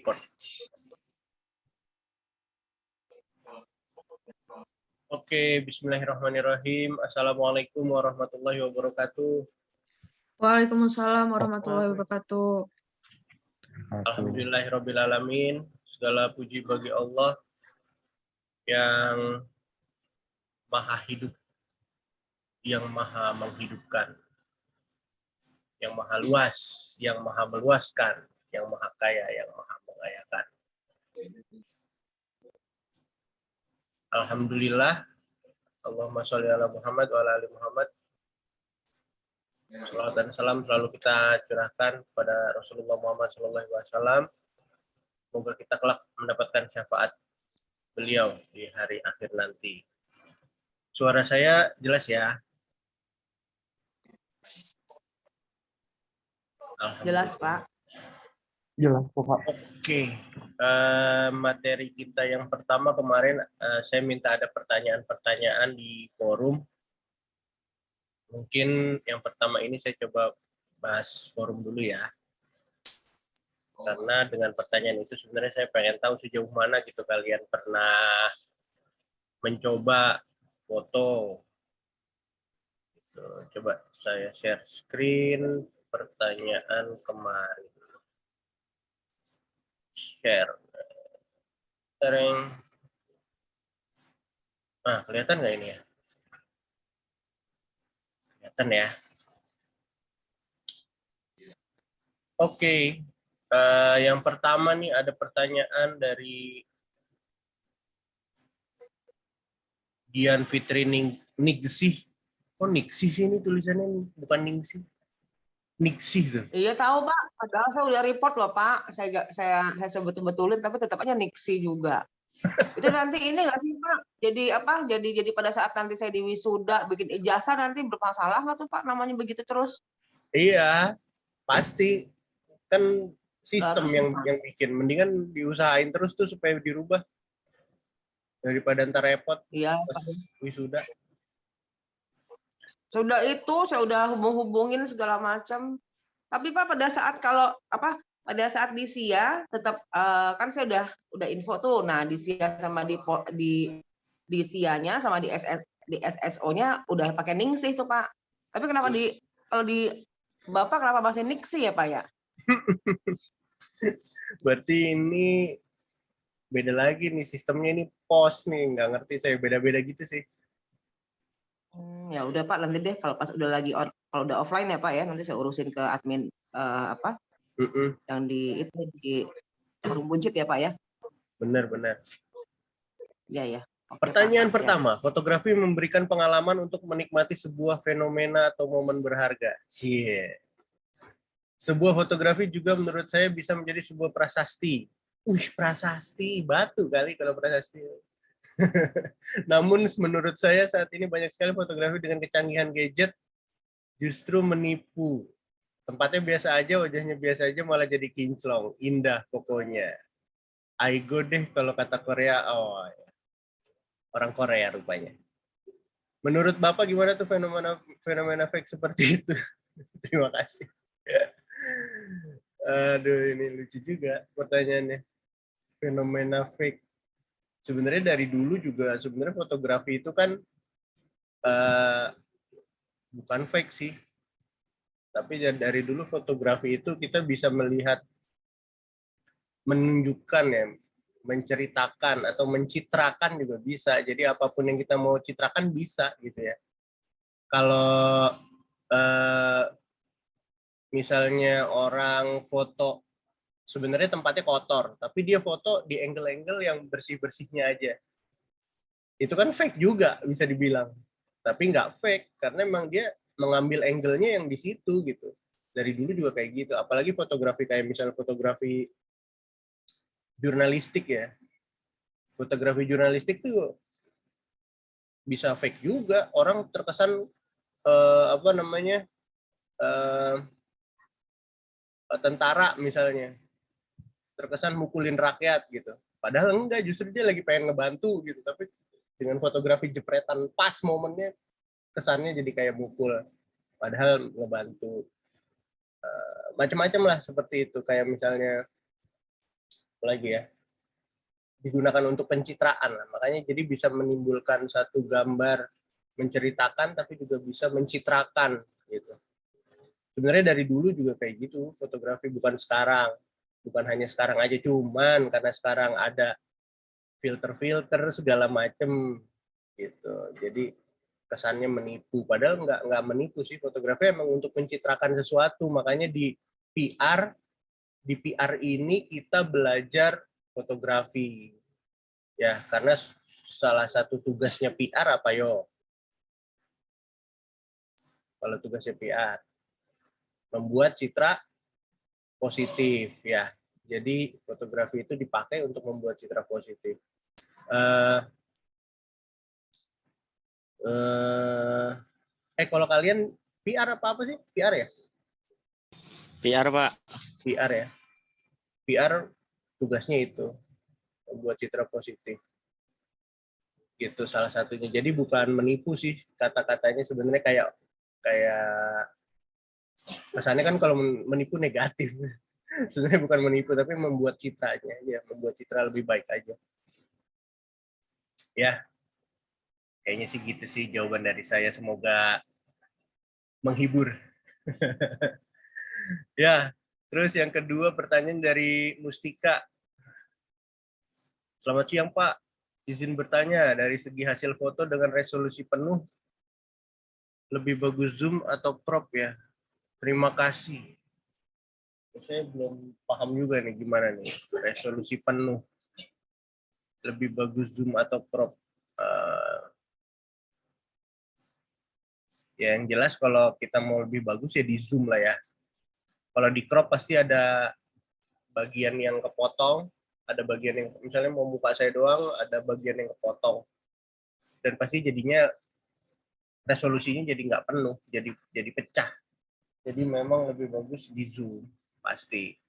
record. Oke, bismillahirrahmanirrahim. Assalamualaikum warahmatullahi wabarakatuh. Waalaikumsalam warahmatullahi wabarakatuh. Alhamdulillahirrabbilalamin. Segala puji bagi Allah yang maha hidup, yang maha menghidupkan, yang maha luas, yang maha meluaskan, yang maha kaya, yang maha mengayakan. Alhamdulillah. Allahumma sholli ala Muhammad wa ala ali Muhammad. Salawat dan salam selalu kita curahkan kepada Rasulullah Muhammad SAW. Semoga kita kelak mendapatkan syafaat beliau di hari akhir nanti. Suara saya jelas ya? Jelas, Pak. Jelas, Pak. Oke. Materi kita yang pertama kemarin saya minta ada pertanyaan-pertanyaan di forum. Mungkin yang pertama ini saya coba bahas forum dulu ya. Karena dengan pertanyaan itu sebenarnya saya pengen tahu sejauh mana gitu kalian pernah mencoba foto. Gitu. Coba saya share screen pertanyaan kemarin. Share. Sharing. Nah, kelihatan nggak ini ya? Kelihatan ya. Oke. Yang pertama nih ada pertanyaan dari Dian Fitri Ningsih. Kok Ningsih sih ini tulisannya, bukan Ningsih. Ningsih tuh. Iya tahu, Pak. Padahal saya udah report loh, Pak. Saya betul-betulin tapi tetap aja niksi juga. Itu nanti ini nggak sih, Pak? Jadi apa? Jadi pada saat nanti saya di wisuda bikin ijazah nanti bermasalah nggak tuh, Pak? Namanya begitu terus. Iya, pasti. Kan sistem Harus, yang bikin. Mendingan diusahain terus tuh supaya dirubah. Daripada ntar repot iya, pas wisuda. Sudah itu saya udah hubungin segala macam. Tapi Pak pada saat kalau apa? Pada saat di SIA tetap kan saya udah info tuh. Nah, di SIA sama di SIA-nya sama di SSO-nya udah pakai ningsih tuh, Pak. Tapi kenapa kalau di Bapak kenapa masih ningsih ya, Pak ya? Berarti ini beda lagi nih sistemnya, ini pos nih, nggak ngerti saya, beda-beda gitu sih. Ya udah Pak, nanti deh kalau pas udah kalau udah offline ya Pak ya, nanti saya urusin ke admin yang di forum buncit ya Pak ya. Benar. Ya. Oke, Pertanyaan Pak, pertama, fotografi memberikan pengalaman untuk menikmati sebuah fenomena atau momen berharga. Sebuah fotografi juga menurut saya bisa menjadi sebuah prasasti. Prasasti, batu kali kalau prasasti. Namun menurut saya saat ini banyak sekali fotografi dengan kecanggihan gadget justru menipu. Tempatnya biasa aja, wajahnya biasa aja, malah jadi kinclong. Indah pokoknya. Aigo deh kalau kata Korea. Oh, orang Korea rupanya. Menurut Bapak gimana tuh fenomena fake seperti itu? Terima kasih. Aduh, ini lucu juga pertanyaannya. Fenomena fake. Sebenarnya dari dulu juga sebenarnya fotografi itu kan bukan fake sih. Tapi dari dulu fotografi itu kita bisa melihat, menunjukkan ya, menceritakan atau mencitrakan juga bisa. Jadi apapun yang kita mau citrakan bisa gitu ya. Kalau misalnya orang foto sebenarnya tempatnya kotor, tapi dia foto di angle-angle yang bersih-bersihnya aja. Itu kan fake juga bisa dibilang. Tapi nggak fake karena memang dia mengambil angle-nya yang di situ gitu. Dari dulu juga kayak gitu. Apalagi fotografi kayak misalnya fotografi jurnalistik ya. Fotografi jurnalistik tuh bisa fake juga. Orang terkesan tentara misalnya, terkesan mukulin rakyat gitu. Padahal enggak, justru dia lagi pengen ngebantu gitu. Tapi dengan fotografi jepretan pas momennya, kesannya jadi kayak mukul. Padahal ngebantu. Macam-macam lah seperti itu. Kayak misalnya apalagi ya, digunakan untuk pencitraan lah. Makanya jadi bisa menimbulkan satu gambar menceritakan tapi juga bisa mencitrakan gitu. Sebenarnya dari dulu juga kayak gitu fotografi, bukan sekarang, bukan hanya sekarang aja, cuman karena sekarang ada filter-filter segala macem gitu. Jadi kesannya menipu, padahal nggak menipu sih. Fotografi emang untuk mencitrakan sesuatu. Makanya di PR ini kita belajar fotografi ya, karena salah satu tugasnya PR apa yo? Kalau tugasnya PR membuat citra positif ya. Jadi fotografi itu dipakai untuk membuat citra positif. Kalau kalian PR apa sih? PR ya? PR, Pak. PR ya. PR tugasnya itu membuat citra positif. Gitu salah satunya. Jadi bukan menipu sih, kata-katanya sebenarnya kayak kesannya kan kalau menipu negatif. Sebenarnya bukan menipu tapi membuat citranya aja, membuat citra lebih baik aja. Ya. Kayaknya sih gitu sih jawaban dari saya, semoga menghibur. Ya, terus yang kedua pertanyaan dari Mustika. Selamat siang Pak, izin bertanya, dari segi hasil foto dengan resolusi penuh, lebih bagus zoom atau crop ya? Terima kasih. Saya belum paham juga nih gimana nih, resolusi penuh. Lebih bagus zoom atau crop? Ya yang jelas kalau kita mau lebih bagus ya di zoom lah ya. Kalau di crop pasti ada bagian yang kepotong, ada bagian yang misalnya mau muka saya doang, ada bagian yang kepotong, dan pasti jadinya resolusinya jadi nggak penuh, jadi pecah. Jadi memang lebih bagus di zoom pasti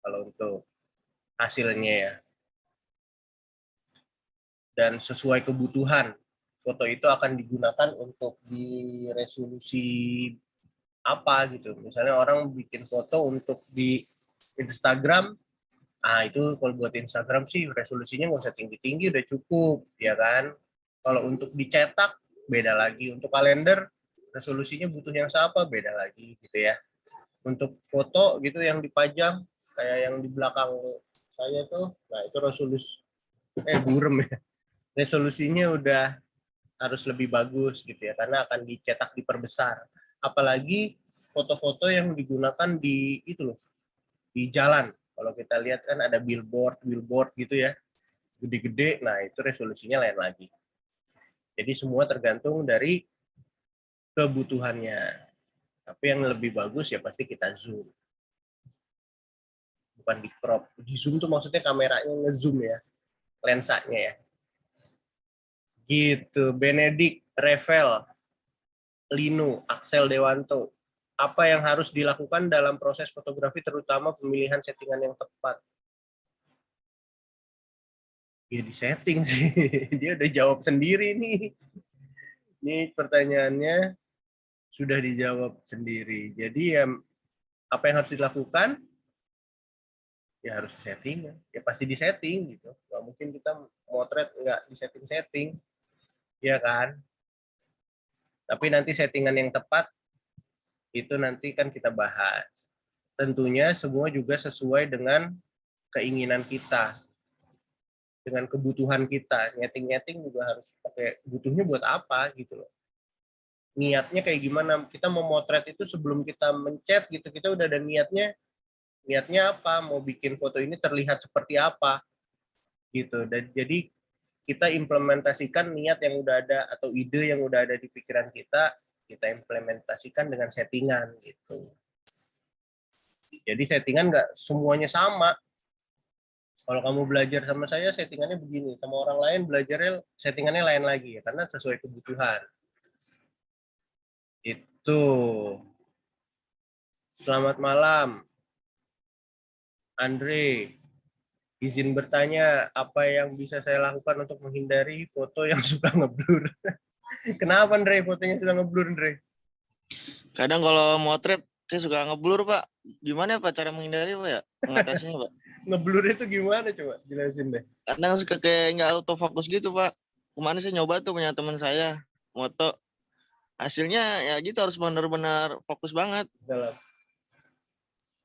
kalau untuk hasilnya ya. Dan sesuai kebutuhan, foto itu akan digunakan untuk di resolusi apa gitu. Misalnya orang bikin foto untuk di Instagram, itu kalau buat Instagram sih resolusinya nggak usah tinggi-tinggi, udah cukup, ya kan. Kalau untuk dicetak, beda lagi. Untuk kalender, resolusinya butuh yang apa, beda lagi gitu ya. Untuk foto gitu yang dipajang, kayak yang di belakang saya tuh, nah itu burem ya. Resolusinya udah harus lebih bagus gitu ya, karena akan dicetak diperbesar. Apalagi foto-foto yang digunakan di itu loh, di jalan. Kalau kita lihat kan ada billboard gitu ya, gede-gede. Nah itu resolusinya lain lagi. Jadi semua tergantung dari kebutuhannya. Tapi yang lebih bagus ya pasti kita zoom, bukan di crop. Di zoom tuh maksudnya kameranya ngezoom ya, lensanya ya. Gitu. Benedict, Revel, Linu, Axel Dewanto. Apa yang harus dilakukan dalam proses fotografi, terutama pemilihan settingan yang tepat? Ya di setting sih. Dia udah jawab sendiri nih. Ini pertanyaannya sudah dijawab sendiri. Jadi ya apa yang harus dilakukan? Ya harus setting. Ya pasti di setting gitu. Nggak mungkin kita motret nggak di setting-setting. Ya kan? Tapi nanti settingan yang tepat itu nanti kan kita bahas. Tentunya semua juga sesuai dengan keinginan kita, dengan kebutuhan kita. Nyeting juga harus pakai butuhnya buat apa gitu loh. Niatnya kayak gimana? Kita mau motret itu sebelum kita mencet gitu, kita udah ada niatnya apa? Mau bikin foto ini terlihat seperti apa gitu. Dan jadi kita implementasikan niat yang udah ada atau ide yang udah ada di pikiran kita implementasikan dengan settingan gitu. Jadi settingan nggak semuanya sama. Kalau kamu belajar sama saya settingannya begini, sama orang lain belajarnya settingannya lain lagi ya, karena sesuai kebutuhan. Itu. Selamat malam, Andre. Izin bertanya, apa yang bisa saya lakukan untuk menghindari foto yang suka ngeblur? Kenapa, Andre, fotonya suka ngeblur, Andre? Kadang kalau motret saya suka ngeblur, Pak. Gimana Pak cara menghindari, Pak ya? Mengatasinya, Pak? Ngeblur itu gimana coba jelasin deh. Kadang suka kayak nggak autofokus gitu, Pak. Kemarin saya nyoba tuh punya teman saya moto. Hasilnya ya gitu harus benar-benar fokus banget. Dalam.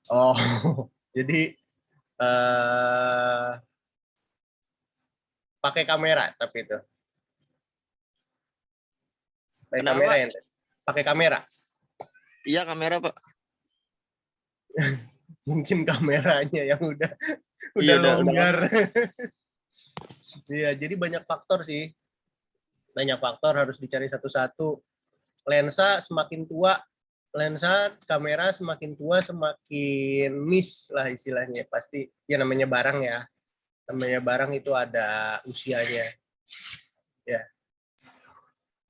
Oh, jadi pakai kamera tapi itu. Pakai Kenapa, kamera Pak? ya? Pakai kamera. Iya, kamera, Pak. Mungkin kameranya yang udah Iya, udah longgar. lama. Iya, jadi banyak faktor sih. Banyak faktor harus dicari satu-satu. Lensa semakin tua, lensa kamera semakin tua semakin miss lah istilahnya. Pasti ya namanya barang ya. Namanya barang itu ada usianya. Ya.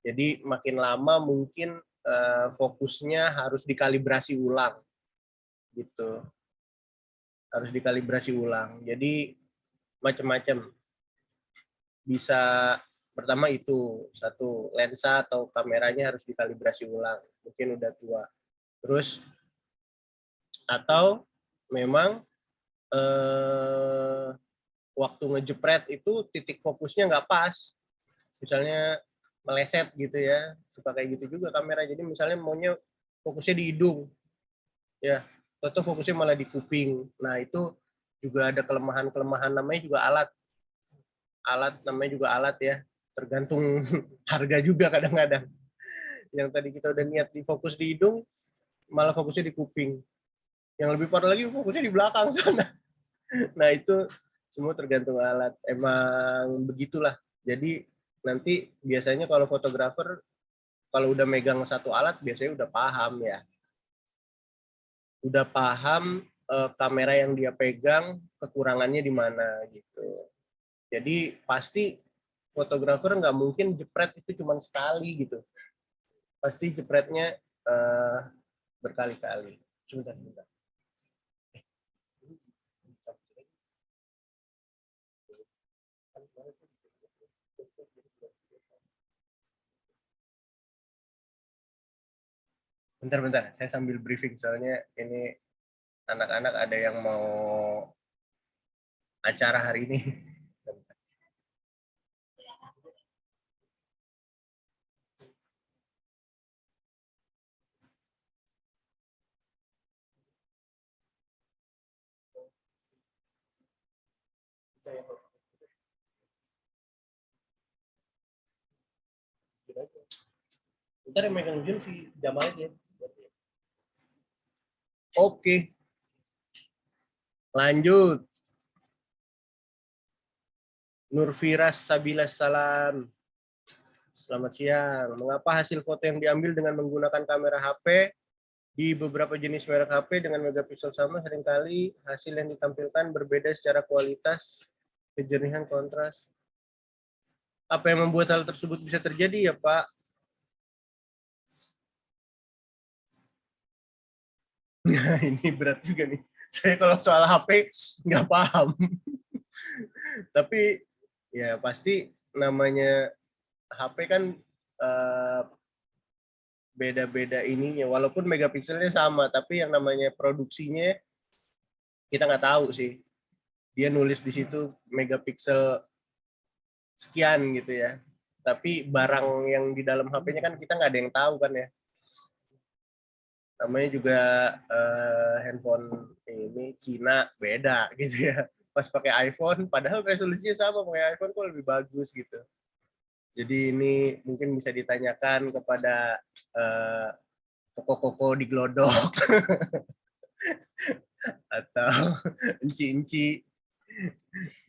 Jadi makin lama mungkin fokusnya harus dikalibrasi ulang. Gitu. Harus dikalibrasi ulang. Jadi macam-macam. Bisa pertama itu satu lensa atau kameranya harus dikalibrasi ulang, mungkin udah tua. Terus atau memang waktu ngejepret itu titik fokusnya nggak pas, misalnya meleset gitu ya, suka kayak gitu juga kamera. Jadi misalnya maunya fokusnya di hidung ya, atau fokusnya malah di kuping. Nah itu juga ada kelemahan namanya juga alat namanya juga alat ya, tergantung harga juga kadang-kadang. Yang tadi kita udah niat di fokus di hidung, malah fokusnya di kuping. Yang lebih parah lagi fokusnya di belakang sana. Nah itu semua tergantung alat. Emang begitulah. Jadi nanti biasanya kalau fotografer, kalau udah megang satu alat biasanya udah paham ya. Udah paham kamera yang dia pegang kekurangannya di mana gitu. Jadi pasti fotografer nggak mungkin jepret itu cuma sekali gitu. Pasti jepretnya berkali-kali. Sebentar. Bentar, saya sambil briefing soalnya ini anak-anak ada yang mau acara hari ini. Bentar yang megang Jun si Jamal aja. Oke, lanjut. Nurfiras Sabilas Salam. Selamat siang. Mengapa hasil foto yang diambil dengan menggunakan kamera HP di beberapa jenis merek HP dengan megapiksel sama seringkali hasil yang ditampilkan berbeda secara kualitas, kejernihan, kontras? Apa yang membuat hal tersebut bisa terjadi ya Pak? Nah ini berat juga nih. Saya kalau soal HP nggak paham. Tapi ya pasti namanya HP kan beda-beda ininya. Walaupun megapikselnya sama, tapi yang namanya produksinya kita nggak tahu sih. Dia nulis di situ megapiksel sekian gitu ya. Tapi barang yang di dalam HP-nya kan kita nggak ada yang tahu kan ya. Namanya juga handphone ini Cina beda gitu ya. Pas pakai iPhone, padahal resolusinya sama, pakai iPhone kok lebih bagus gitu. Jadi ini mungkin bisa ditanyakan kepada koko-koko di Glodok atau enci-enci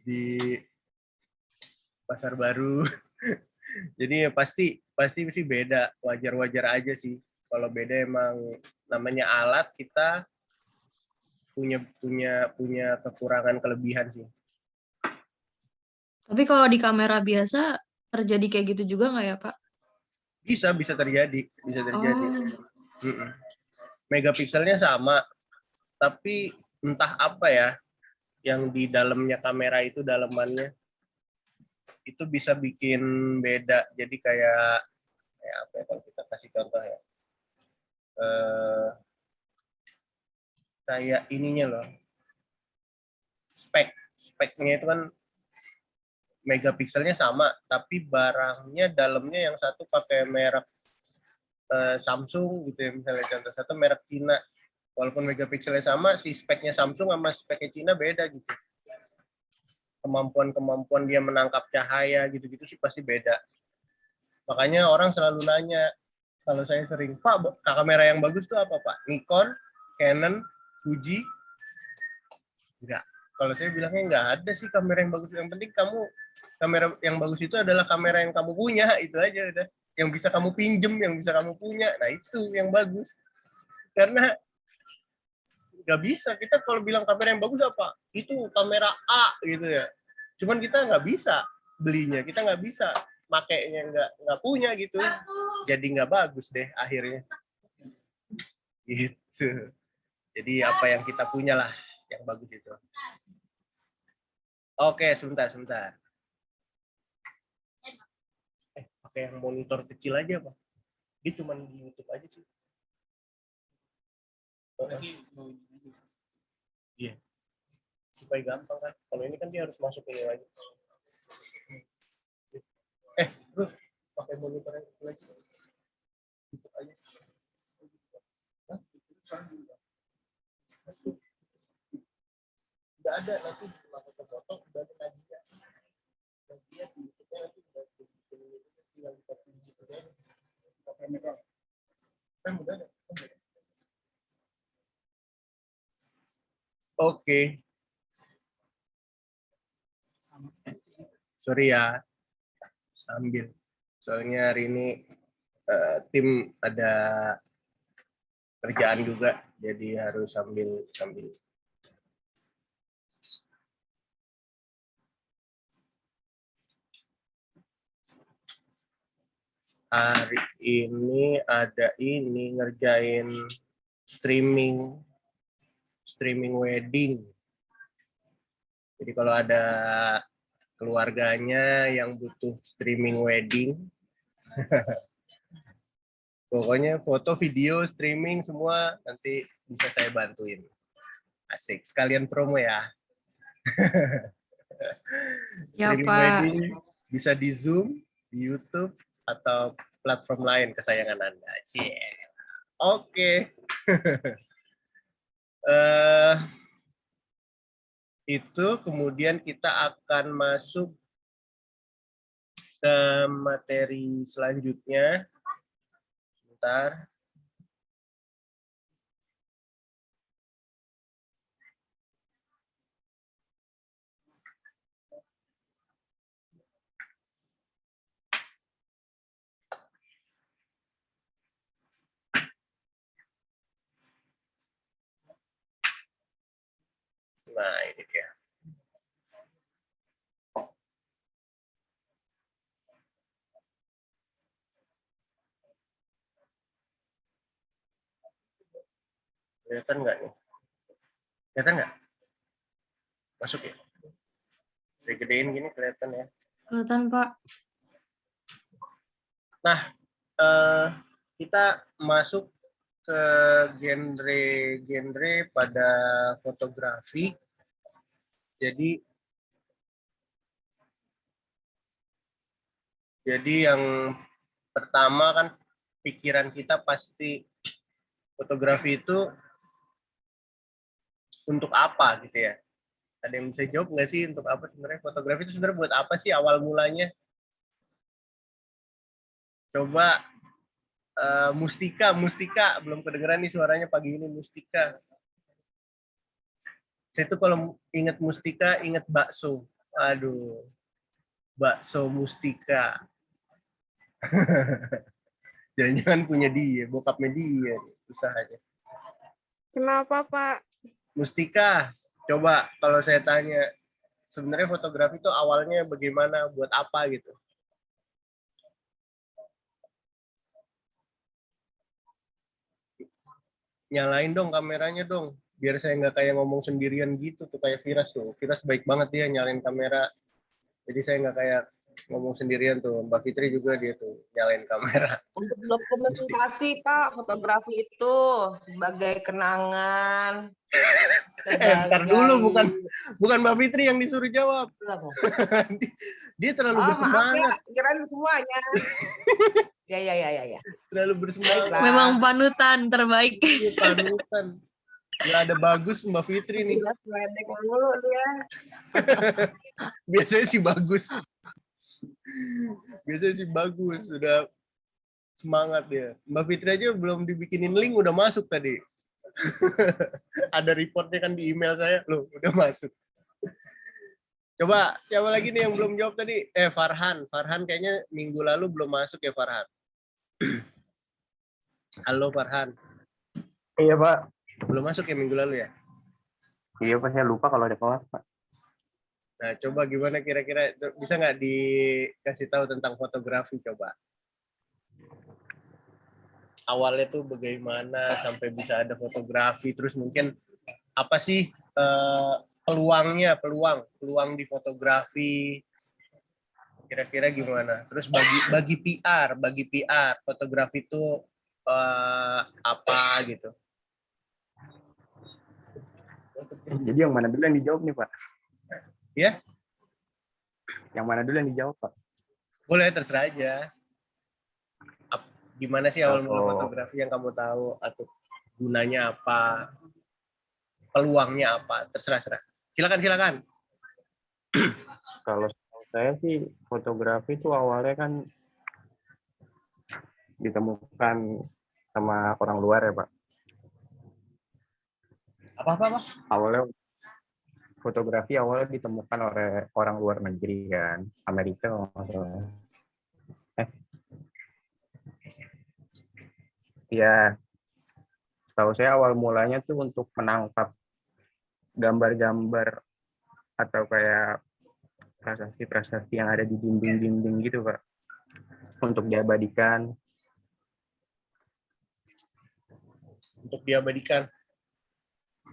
di Pasar Baru. Jadi ya pasti sih beda, wajar-wajar aja sih. Kalau beda emang namanya alat, kita punya kekurangan kelebihan sih. Tapi kalau di kamera biasa terjadi kayak gitu juga nggak ya, Pak? Bisa terjadi. Oh, Megapikselnya sama, tapi entah apa ya yang di dalamnya kamera itu, dalemannya itu bisa bikin beda. Jadi kayak apa ya, kalau kita kasih contoh ya, kayak ininya loh, speknya itu kan megapikselnya sama, tapi barangnya dalamnya yang satu pakai merek Samsung gitu ya, misalnya contoh satu merek Cina, walaupun megapikselnya sama, si speknya Samsung sama speknya Cina beda gitu. Kemampuan dia menangkap cahaya gitu-gitu sih pasti beda. Makanya orang selalu nanya, kalau saya sering, Pak, kamera yang bagus tuh apa Pak? Nikon, Canon, Fuji? Enggak. Kalau saya bilangnya enggak ada sih kamera yang bagus. Yang penting kamera yang bagus itu adalah kamera yang kamu punya, itu aja udah. Yang bisa kamu pinjem, yang bisa kamu punya. Nah itu yang bagus. Karena nggak bisa. Kita kalau bilang kamera yang bagus apa? Itu kamera A gitu ya. Cuman kita nggak bisa belinya. Kita nggak bisa makainya, nggak punya gitu. Jadi nggak bagus deh akhirnya. Gitu. Jadi apa yang kita punya lah yang bagus itu. Oke, sebentar. Pakai yang monitor kecil aja, Pak. Dia cuma di YouTube aja sih. Iya. Supaya gampang kan. Kalau ini kan dia harus masuk ini lagi. Terus pakai monitor yang kecil aja. YouTube aja. Udah ada nanti masuk ke foto, udah ada lagi ya. Nanti ya di YouTube nanti udah tinggal di gitu ya. Pakai kamera. Kan udah ada. Oke. Sorry ya, sambil. Soalnya hari ini tim ada kerjaan juga, jadi harus sambil. Hari ini ada ngerjain streaming wedding. Jadi kalau ada keluarganya yang butuh streaming wedding, pokoknya foto, video, streaming semua nanti bisa saya bantuin. Asik, sekalian promo ya. Ya, Streaming Pak. wedding bisa di Zoom, di YouTube, atau platform lain kesayangan Anda. Oke. Itu kemudian kita akan masuk ke materi selanjutnya. Sebentar. Nah, ini dia. Kelihatan nggak nih? Kelihatan nggak? Masuk ya? Saya gedein gini kelihatan ya. Kelihatan, Pak. Nah, kita masuk ke genre pada fotografi. Jadi yang pertama kan pikiran kita pasti fotografi itu untuk apa gitu ya. Ada yang bisa jawab nggak sih untuk apa sebenarnya fotografi itu sebenarnya buat apa sih awal mulanya? Coba Mustika belum kedengeran nih suaranya pagi ini Mustika. Saya tuh kalau ingat Mustika ingat bakso. Aduh, bakso Mustika. Jangan-jangan punya dia, bokapnya dia usahanya. Kenapa, Pak? Mustika, coba kalau saya tanya, sebenarnya fotografi itu awalnya bagaimana, buat apa gitu? Nyalain dong kameranya dong, biar saya nggak kayak ngomong sendirian gitu, tuh kayak Firas tuh. Firas baik banget dia nyalain kamera, jadi saya nggak kayak ngomong sendirian tuh. Mbak Fitri juga dia tuh nyalain kamera. Untuk dokumentasi Pak, fotografi itu sebagai kenangan. Ntar dulu, bukan Mbak Fitri yang disuruh jawab. Dia terlalu Oh, maaf ya, bersemangat, kirain semuanya. Ya. terlalu bersemangat. Baiklah. Memang panutan terbaik. Iya, panutan. Nggak ada bagus Mbak Fitri nih. Udah seledek mulu dia. Biasanya sih bagus. Biasanya sih bagus. Sudah semangat dia. Mbak Fitri aja belum dibikinin link udah masuk tadi. Ada reportnya kan di email saya. Loh, udah masuk. Coba, siapa lagi nih yang belum jawab tadi? Farhan. Farhan kayaknya minggu lalu belum masuk ya, Farhan. Halo, Farhan. Iya, Pak. Belum masuk ya minggu lalu ya? Iya, Pak. Saya lupa kalau ada kelas, Pak. Nah, coba gimana kira-kira, bisa nggak dikasih tahu tentang fotografi, coba? Awalnya tuh bagaimana sampai bisa ada fotografi, terus mungkin apa sih peluang di fotografi, kira-kira gimana? Terus bagi PR fotografi itu apa gitu? Jadi yang mana dulu yang dijawab nih, Pak? Ya? Yang mana dulu yang dijawab, Pak? Boleh, terserah aja. Gimana sih awal mula Kalau- fotografi yang kamu tahu, atau gunanya apa, peluangnya apa, terserah. Silakan. Kalau saya sih fotografi itu awalnya kan ditemukan sama orang luar ya, Pak. Apa? Fotografi awalnya ditemukan oleh orang luar negeri kan, Amerika kalau nggak salah. Ya, tahu saya awal mulanya tuh untuk menangkap gambar-gambar atau kayak prasasti-prasasti yang ada di dinding-dinding gitu, Pak, untuk diabadikan. Untuk diabadikan.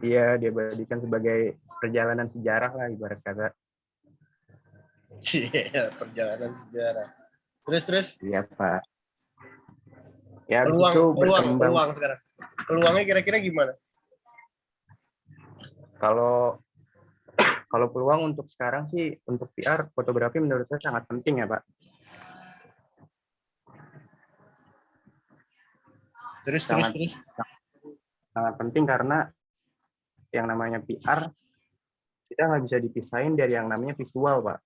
Iya, diabadikan sebagai perjalanan sejarah lah ibarat kata. Iya, perjalanan sejarah. Terus Iya, Pak. Ya, habis itu berkembang. peluang sekarang. Peluangnya kira-kira gimana? Kalau peluang untuk sekarang sih, untuk PR, fotografi menurut saya sangat penting ya, Pak. Terus. Sangat penting karena yang namanya PR, kita nggak bisa dipisahin dari yang namanya visual, Pak.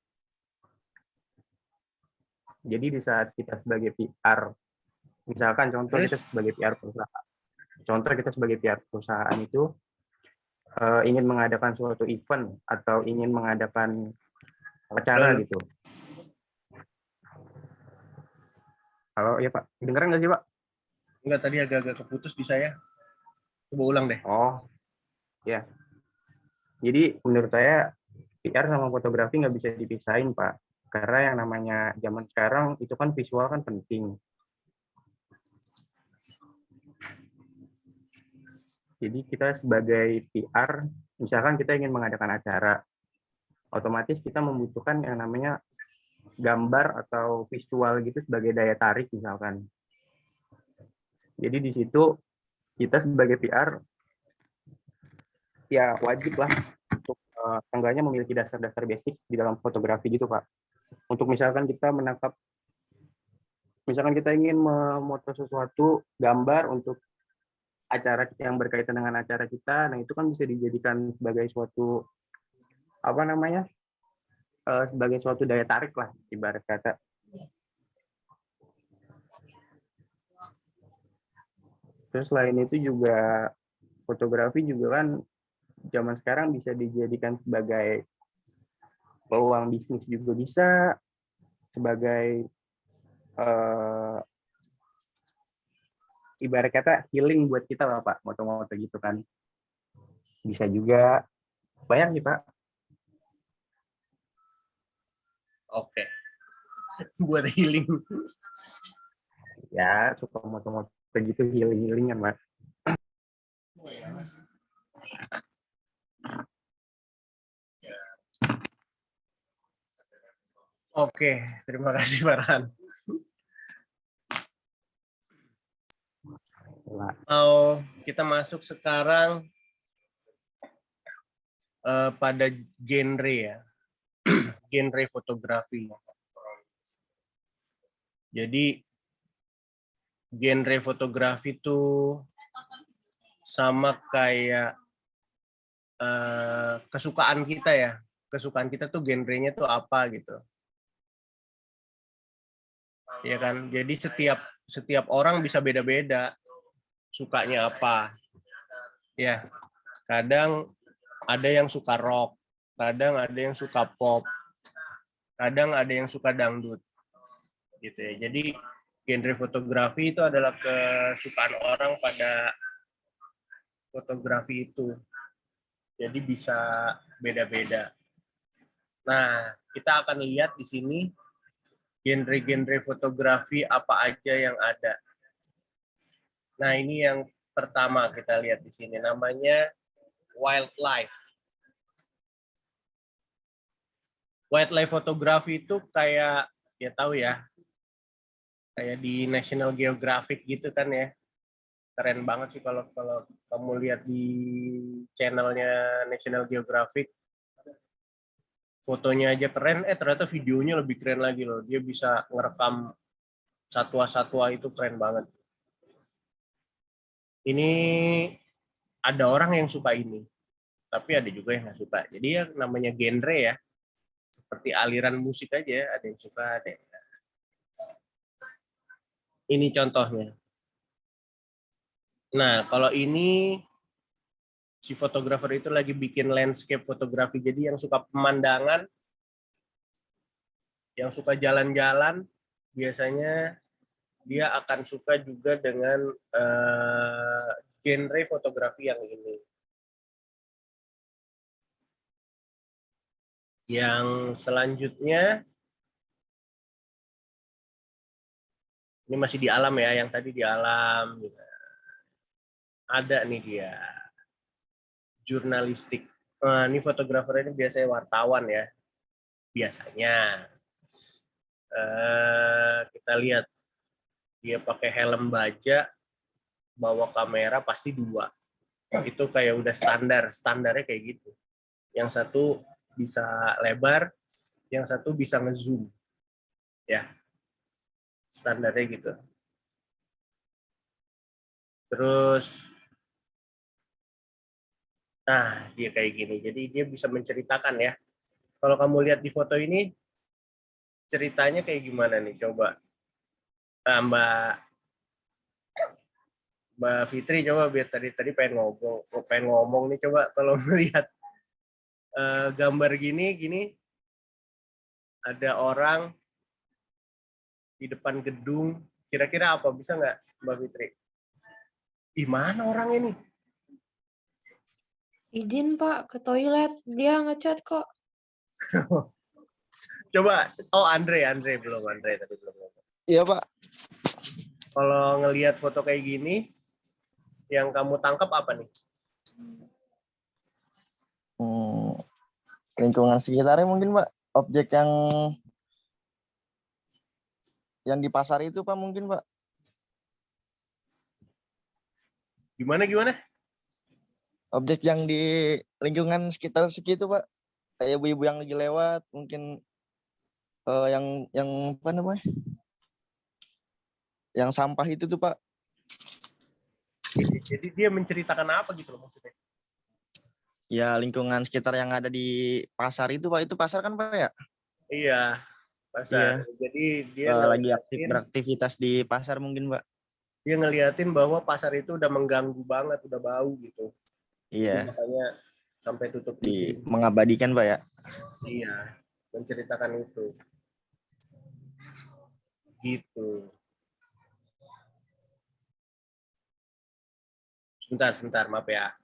Jadi di saat kita sebagai PR, misalkan contoh kita sebagai PR perusahaan itu ingin mengadakan suatu event atau ingin mengadakan acara gitu. Halo, ya Pak, dengeran nggak sih Pak? Enggak, tadi agak-agak keputus di saya. Coba ulang deh. Oh, ya. Jadi menurut saya PR sama fotografi nggak bisa dipisahin, Pak. Karena yang namanya zaman sekarang itu kan visual kan penting. Jadi kita sebagai PR, misalkan kita ingin mengadakan acara, otomatis kita membutuhkan yang namanya gambar atau visual gitu sebagai daya tarik misalkan. Jadi di situ kita sebagai PR ya wajib lah untuk seenggaknya memiliki dasar-dasar basic di dalam fotografi gitu, Pak. Untuk misalkan kita ingin memoto sesuatu gambar untuk acara yang berkaitan dengan acara kita, nah itu kan bisa dijadikan sebagai suatu sebagai suatu daya tarik lah ibarat kata. Terus selain itu juga fotografi juga kan zaman sekarang bisa dijadikan sebagai peluang bisnis juga bisa, sebagai ibarat kata healing buat kita lah Pak, moto-moto gitu kan. Bisa juga, banyak nih Pak. Oke. Buat healing. Ya, suka moto-moto gitu healing kan Pak. Oke, terima kasih Farhan. Kita masuk sekarang pada genre ya, genre fotografi. Jadi genre fotografi itu sama kayak kesukaan kita ya. Kesukaan kita tuh genrenya tuh apa gitu. Ya kan? Jadi setiap orang bisa beda-beda sukanya apa. Ya. Kadang ada yang suka rock, kadang ada yang suka pop, kadang ada yang suka dangdut. Gitu ya. Jadi genre fotografi itu adalah kesukaan orang pada fotografi itu. Jadi bisa beda-beda. Nah, kita akan lihat di sini genre-genre fotografi apa aja yang ada. Nah, ini yang pertama kita lihat di sini, namanya wildlife. Wildlife fotografi itu kayak, ya tahu ya, kayak di National Geographic gitu kan ya. Keren banget sih kalau kamu lihat di channelnya National Geographic. Fotonya aja keren, ternyata videonya lebih keren lagi loh. Dia bisa ngerekam satwa-satwa, itu keren banget. Ini ada orang yang suka ini, tapi ada juga yang nggak suka. Jadi ya namanya genre ya, seperti aliran musik aja, ada yang suka, ada yang nggak. Ini contohnya. Nah, kalau ini si fotografer itu lagi bikin landscape fotografi. Jadi yang suka pemandangan, yang suka jalan-jalan, biasanya dia akan suka juga dengan genre fotografi yang ini. Yang selanjutnya, ini masih di alam ya, yang tadi di alam. Ada nih dia, jurnalistik. Nah, ini fotografer ini biasanya wartawan ya, biasanya. Kita lihat, dia pakai helm baja, bawa kamera pasti 2. Itu kayak udah standarnya kayak gitu. Yang satu bisa lebar, yang satu bisa ngezoom. Ya, standarnya gitu. Terus, nah dia kayak gini. Jadi dia bisa menceritakan ya. Kalau kamu lihat di foto ini, ceritanya kayak gimana nih? Coba Mbak Fitri, coba biar tadi pengen ngomong nih, coba kalau melihat gambar gini ada orang di depan gedung, kira-kira apa, bisa nggak Mbak Fitri? Ih, mana orang ini? Izin Pak, ke toilet. Dia ngechat kok. Coba, Andre belum, Andre tadi belum. Iya Pak. Kalau ngelihat foto kayak gini, yang kamu tangkap apa nih? Lingkungan sekitarnya mungkin Pak. Objek yang di pasar itu Pak mungkin Pak. Gimana? Objek yang di lingkungan sekitar segitu Pak. Kayak ibu-ibu yang lagi lewat mungkin yang apa namanya? Yang sampah itu tuh Pak. Jadi dia menceritakan apa gitu loh maksudnya? Ya lingkungan sekitar yang ada di pasar itu Pak. Itu pasar kan Pak ya? Iya, pasar. Iya. Jadi dia Lagi beraktivitas di pasar mungkin Pak. dia ngeliatin bahwa pasar itu udah mengganggu banget, udah bau gitu. Iya. Jadi makanya sampai tutup TV. Mengabadikan Pak ya. Iya, menceritakan itu. Gitu. Sebentar, maaf ya.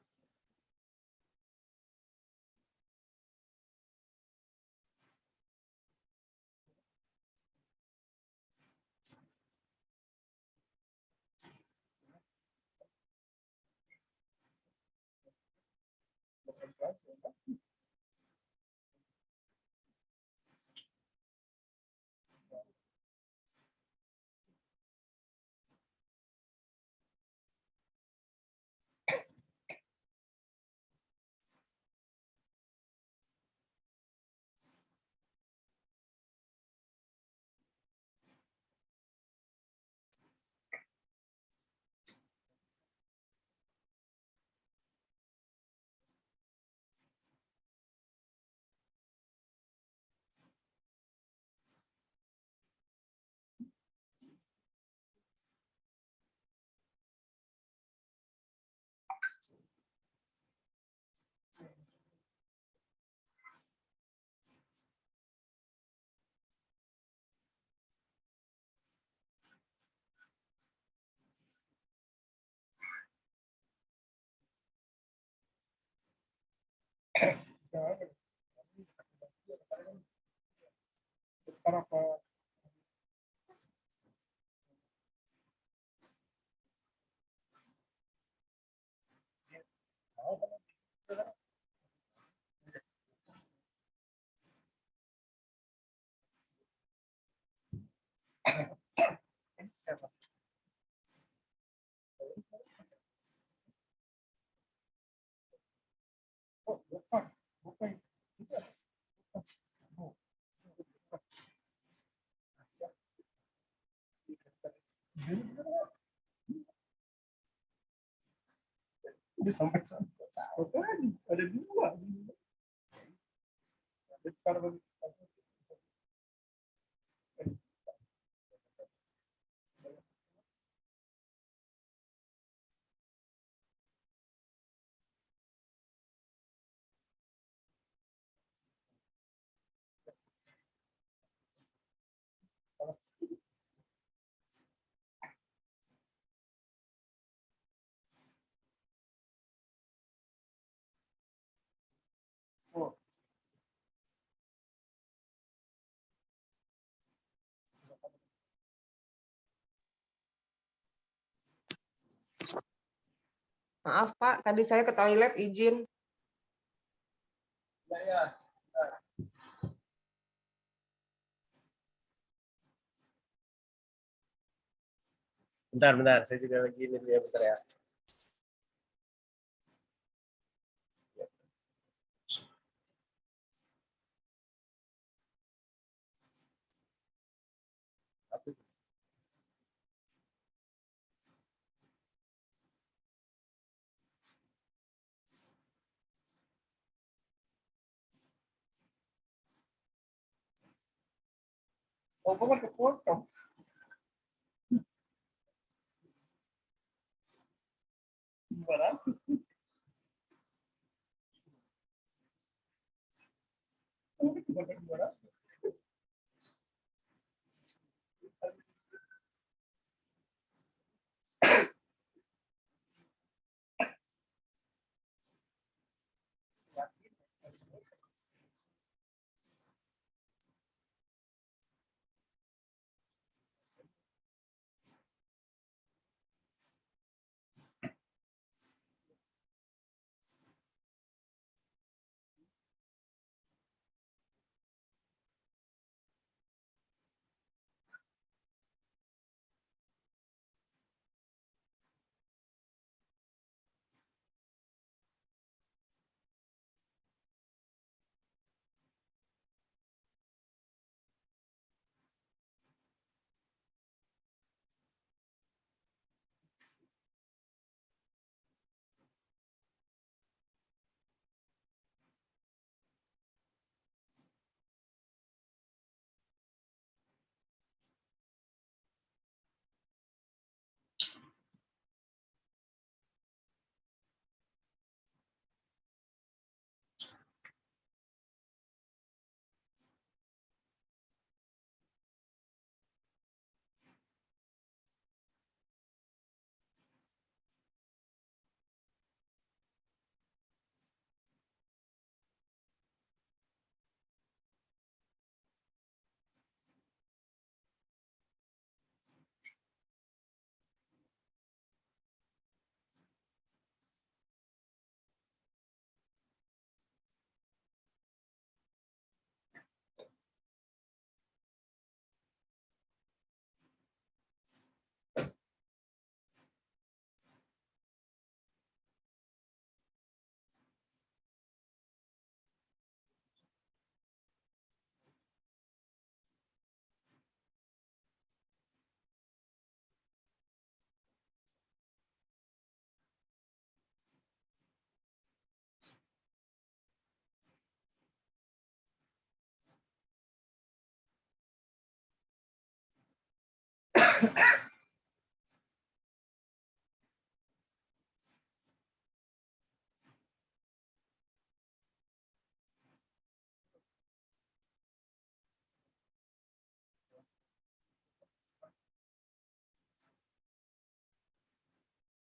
Udah sampai tadi ada dua. Maaf Pak, tadi saya ke toilet, izin. Ya. Bentar, saya juga lagi ini dulu ya, bentar ya. Oh, bukan ke foto. Gimana?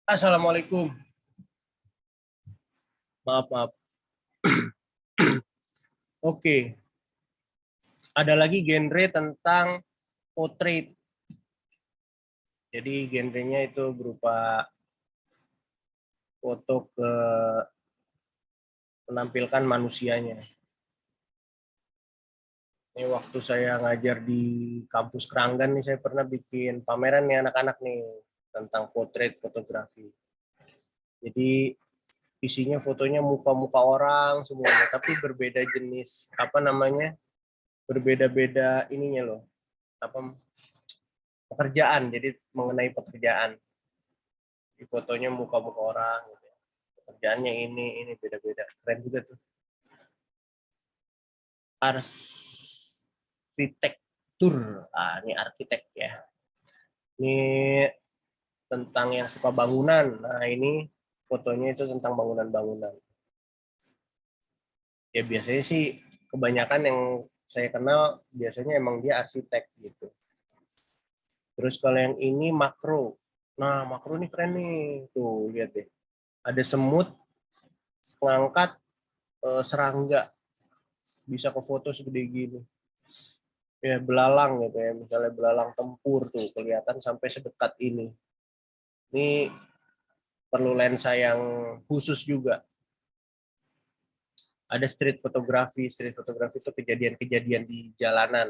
Assalamualaikum. Maaf. Oke. Ada lagi genre tentang portrait. Jadi genrenya itu berupa foto ke menampilkan manusianya. Ini waktu saya ngajar di kampus Keranggan nih, saya pernah bikin pameran nih anak-anak nih tentang portrait fotografi. Jadi isinya fotonya muka-muka orang semuanya, tapi berbeda jenis apa namanya, berbeda-beda ininya loh, apa pekerjaan. Jadi mengenai pekerjaan. Di fotonya muka-muka orang, gitu. Pekerjaannya ini beda-beda, keren juga tuh. Arsitektur, ini arsitek ya. Ini tentang yang suka bangunan. Nah ini fotonya itu tentang bangunan-bangunan. Ya biasanya sih kebanyakan yang saya kenal biasanya emang dia arsitek gitu. Terus kalau yang ini makro. Nah makro ini keren nih. Tuh lihat deh. Ada semut ngangkat serangga. Bisa ke foto segede gini. Ya belalang gitu ya. Misalnya belalang tempur tuh kelihatan sampai sedekat ini. Ini perlu lensa yang khusus juga. Ada street fotografi. Street fotografi itu kejadian-kejadian di jalanan.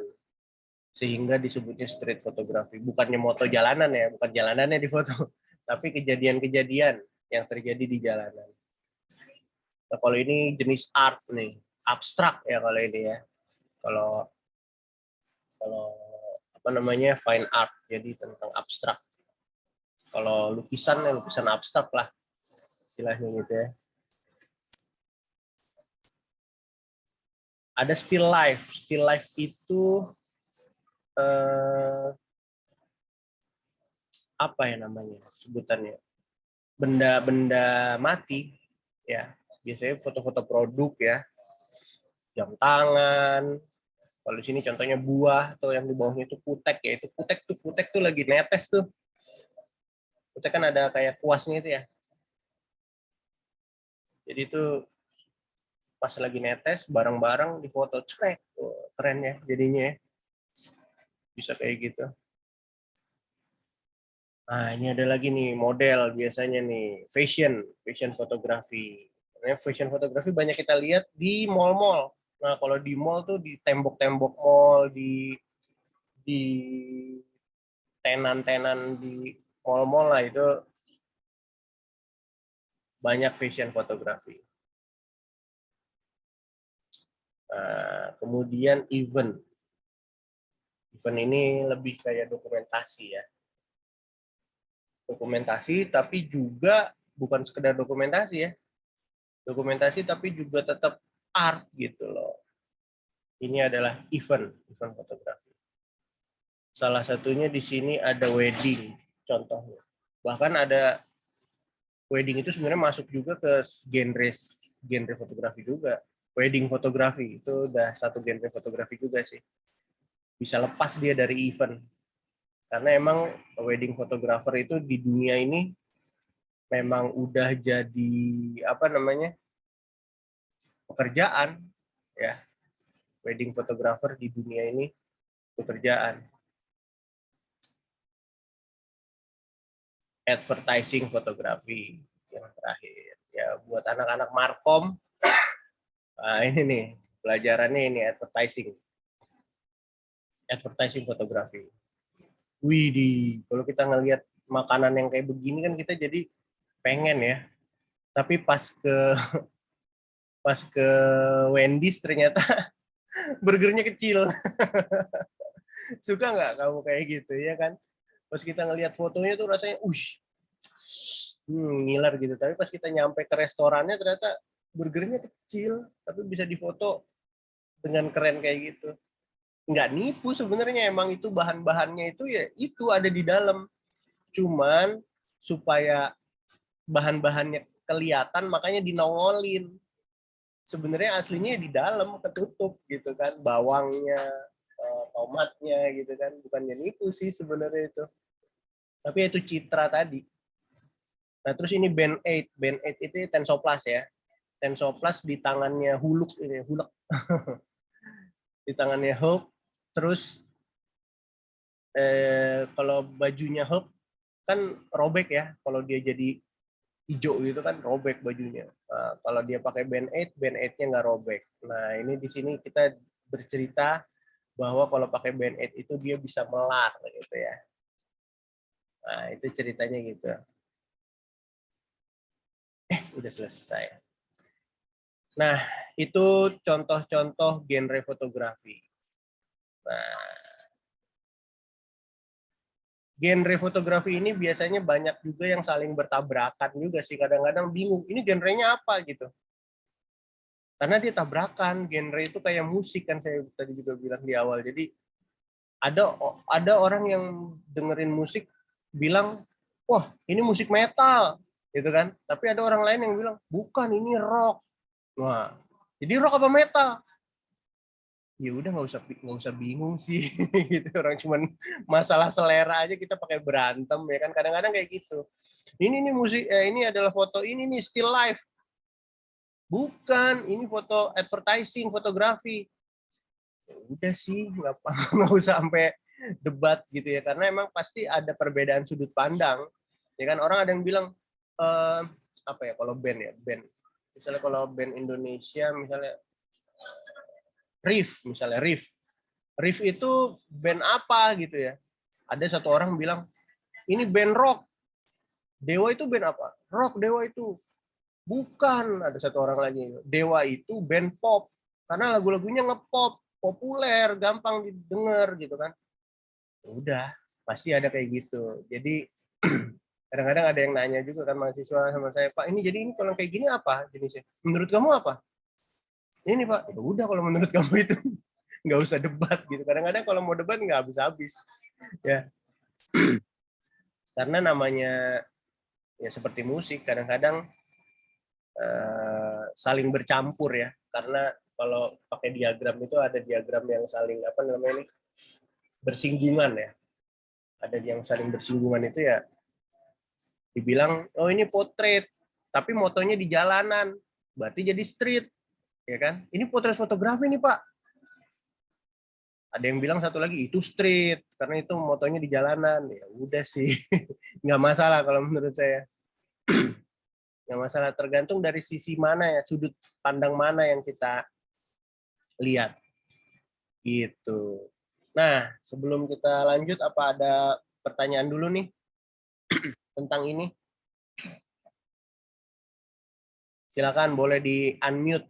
Sehingga disebutnya street fotografi. Bukannya moto jalanan ya, bukan jalanannya di foto. Tapi kejadian-kejadian yang terjadi di jalanan. Nah, kalau ini jenis art nih. Abstrak ya kalau ini ya. Kalau apa namanya fine art, jadi tentang abstrak. Kalau lukisan ya lukisan abstrak lah istilahnya gitu ya. Ada still life. Still life itu apa ya namanya sebutannya? Benda-benda mati ya. Biasanya foto-foto produk ya. Jam tangan. Kalau di sini contohnya buah atau yang di bawahnya itu putek ya. Itu putek tuh lagi netes tuh. Putek kan ada kayak kuasnya itu ya. Jadi itu pas lagi netes bareng-bareng di foto cek. Keren ya jadinya ya. Bisa kayak gitu. Nah, ini ada lagi nih model biasanya nih fashion fotografi. Fashion fotografi banyak kita lihat di mall-mall. Nah, kalau di mall tuh di tembok-tembok mall, di tenan-tenan di mall-mall lah itu banyak fashion fotografi. Nah, kemudian event. Event ini lebih kayak dokumentasi ya. Dokumentasi tapi juga bukan sekedar dokumentasi ya. Dokumentasi tapi juga tetap art gitu loh. Ini adalah event fotografi. Salah satunya di sini ada wedding contohnya. Bahkan ada wedding itu sebenarnya masuk juga ke genre fotografi juga. Wedding fotografi itu udah satu genre fotografi juga sih. Bisa lepas dia dari event. Karena emang wedding photographer itu di dunia ini memang udah jadi apa namanya? Pekerjaan ya. Wedding photographer di dunia ini pekerjaan. Advertising fotografi yang terakhir ya buat anak-anak markom. Nah, ini nih pelajarannya ini advertising fotografi. Widih, kalau kita ngelihat makanan yang kayak begini kan kita jadi pengen ya. Tapi pas ke Wendy's ternyata burgernya kecil. Suka nggak kamu kayak gitu ya kan? Pas kita ngelihat fotonya tuh rasanya, ngiler gitu. Tapi pas kita nyampe ke restorannya ternyata burgernya kecil, tapi bisa difoto dengan keren kayak gitu. Nggak nipu sebenarnya, emang itu bahan-bahannya itu ya itu ada di dalam. Cuman supaya bahan-bahannya kelihatan makanya dinongolin. Sebenarnya aslinya di dalam ketutup gitu kan, bawangnya, tomatnya gitu kan, bukannya nipu sih sebenarnya itu. Tapi itu citra tadi. Nah, terus ini Band 8 itu Tensoplas ya. Tensoplas di tangannya Hulk ini, Hulk. Di tangannya Hulk Terus kalau bajunya Hulk kan robek ya, kalau dia jadi hijau gitu kan robek bajunya. Nah, kalau dia pakai Band Aid, Band Aid-nya nggak robek. Nah, ini di sini kita bercerita bahwa kalau pakai Band Aid itu dia bisa melar gitu ya. Nah, itu ceritanya gitu. Udah selesai. Nah, itu contoh-contoh genre fotografi. Nah, genre fotografi ini biasanya banyak juga yang saling bertabrakan juga sih. Kadang-kadang bingung, ini genrenya apa gitu. Karena dia tabrakan, genre itu kayak musik kan saya tadi juga bilang di awal. Jadi ada orang yang dengerin musik bilang, wah ini musik metal, gitu kan. Tapi ada orang lain yang bilang, bukan ini rock. Wah, jadi rock apa metal? Ya udah nggak usah bingung sih, gitu. Orang cuman masalah selera aja kita pakai berantem ya kan. Kadang-kadang kayak gitu. Ini musik, ini adalah foto ini nih still life. Bukan, ini foto advertising, fotografi. Ya udah sih, nggak usah sampai debat gitu ya, karena emang pasti ada perbedaan sudut pandang. Ya kan, orang ada yang bilang apa ya kalau band ya, band. Misalnya kalau band Indonesia, misalnya Riff, misalnya Riff. Riff itu band apa gitu ya. Ada satu orang bilang, ini band rock. Dewa itu band apa? Rock, Dewa itu. Bukan, ada satu orang lagi. Dewa itu band pop. Karena lagu-lagunya ngepop, populer, gampang didengar gitu kan. Udah, pasti ada kayak gitu. Jadi kadang-kadang ada yang nanya juga kan mahasiswa sama saya, Pak, ini jadi ini kalau kayak gini apa jenisnya? Menurut kamu apa? Ini Pak, ya udah kalau menurut kamu itu nggak usah debat gitu. Kadang-kadang kalau mau debat nggak habis-habis. Ya. Karena namanya ya seperti musik, kadang-kadang saling bercampur ya, karena kalau pakai diagram itu ada diagram yang saling apa namanya ini bersinggungan ya, ada yang saling bersinggungan itu ya dibilang oh ini potret tapi motonya di jalanan berarti jadi street ya kan, ini potret fotografi nih Pak, ada yang bilang satu lagi itu street karena itu motonya di jalanan. Ya udah sih nggak masalah kalau menurut saya. Nggak masalah, tergantung dari sisi mana ya, sudut pandang mana yang kita lihat. Gitu. Nah, sebelum kita lanjut, apa ada pertanyaan dulu nih tentang ini? Silakan, boleh di-unmute.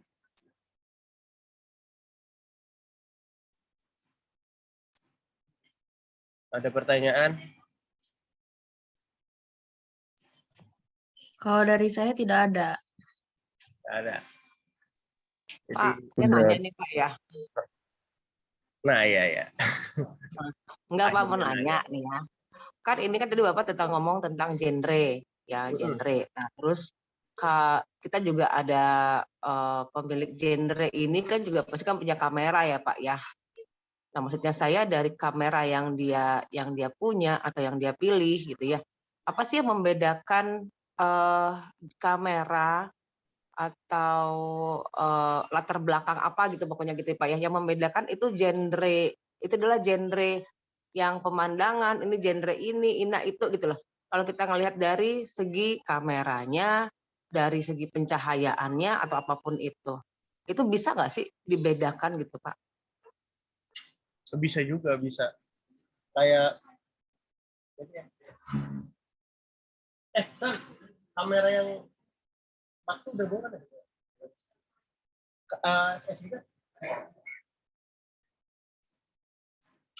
Ada pertanyaan? Kalau dari saya tidak ada. Nggak ada. Jadi, Pak, saya nanya nih Pak ya. nah ya. Enggak Pak, mau nanya nih ya. Kan ini kan tadi Bapak ngomong tentang genre, ya genre. Nah terus kita juga ada pemilik genre ini kan juga pasti kan punya kamera ya Pak ya. Nah maksudnya saya dari kamera yang dia punya atau yang dia pilih gitu ya. Apa sih yang membedakan kamera atau latar belakang apa gitu pokoknya gitu Pak ya, yang membedakan itu genre, itu adalah genre yang pemandangan, ini genre ini itu gitu loh. Kalau kita ngelihat dari segi kameranya, dari segi pencahayaannya atau apapun itu bisa nggak sih dibedakan gitu Pak? Bisa juga, bisa. Kayak San, kamera yang waktu udah bawa kan?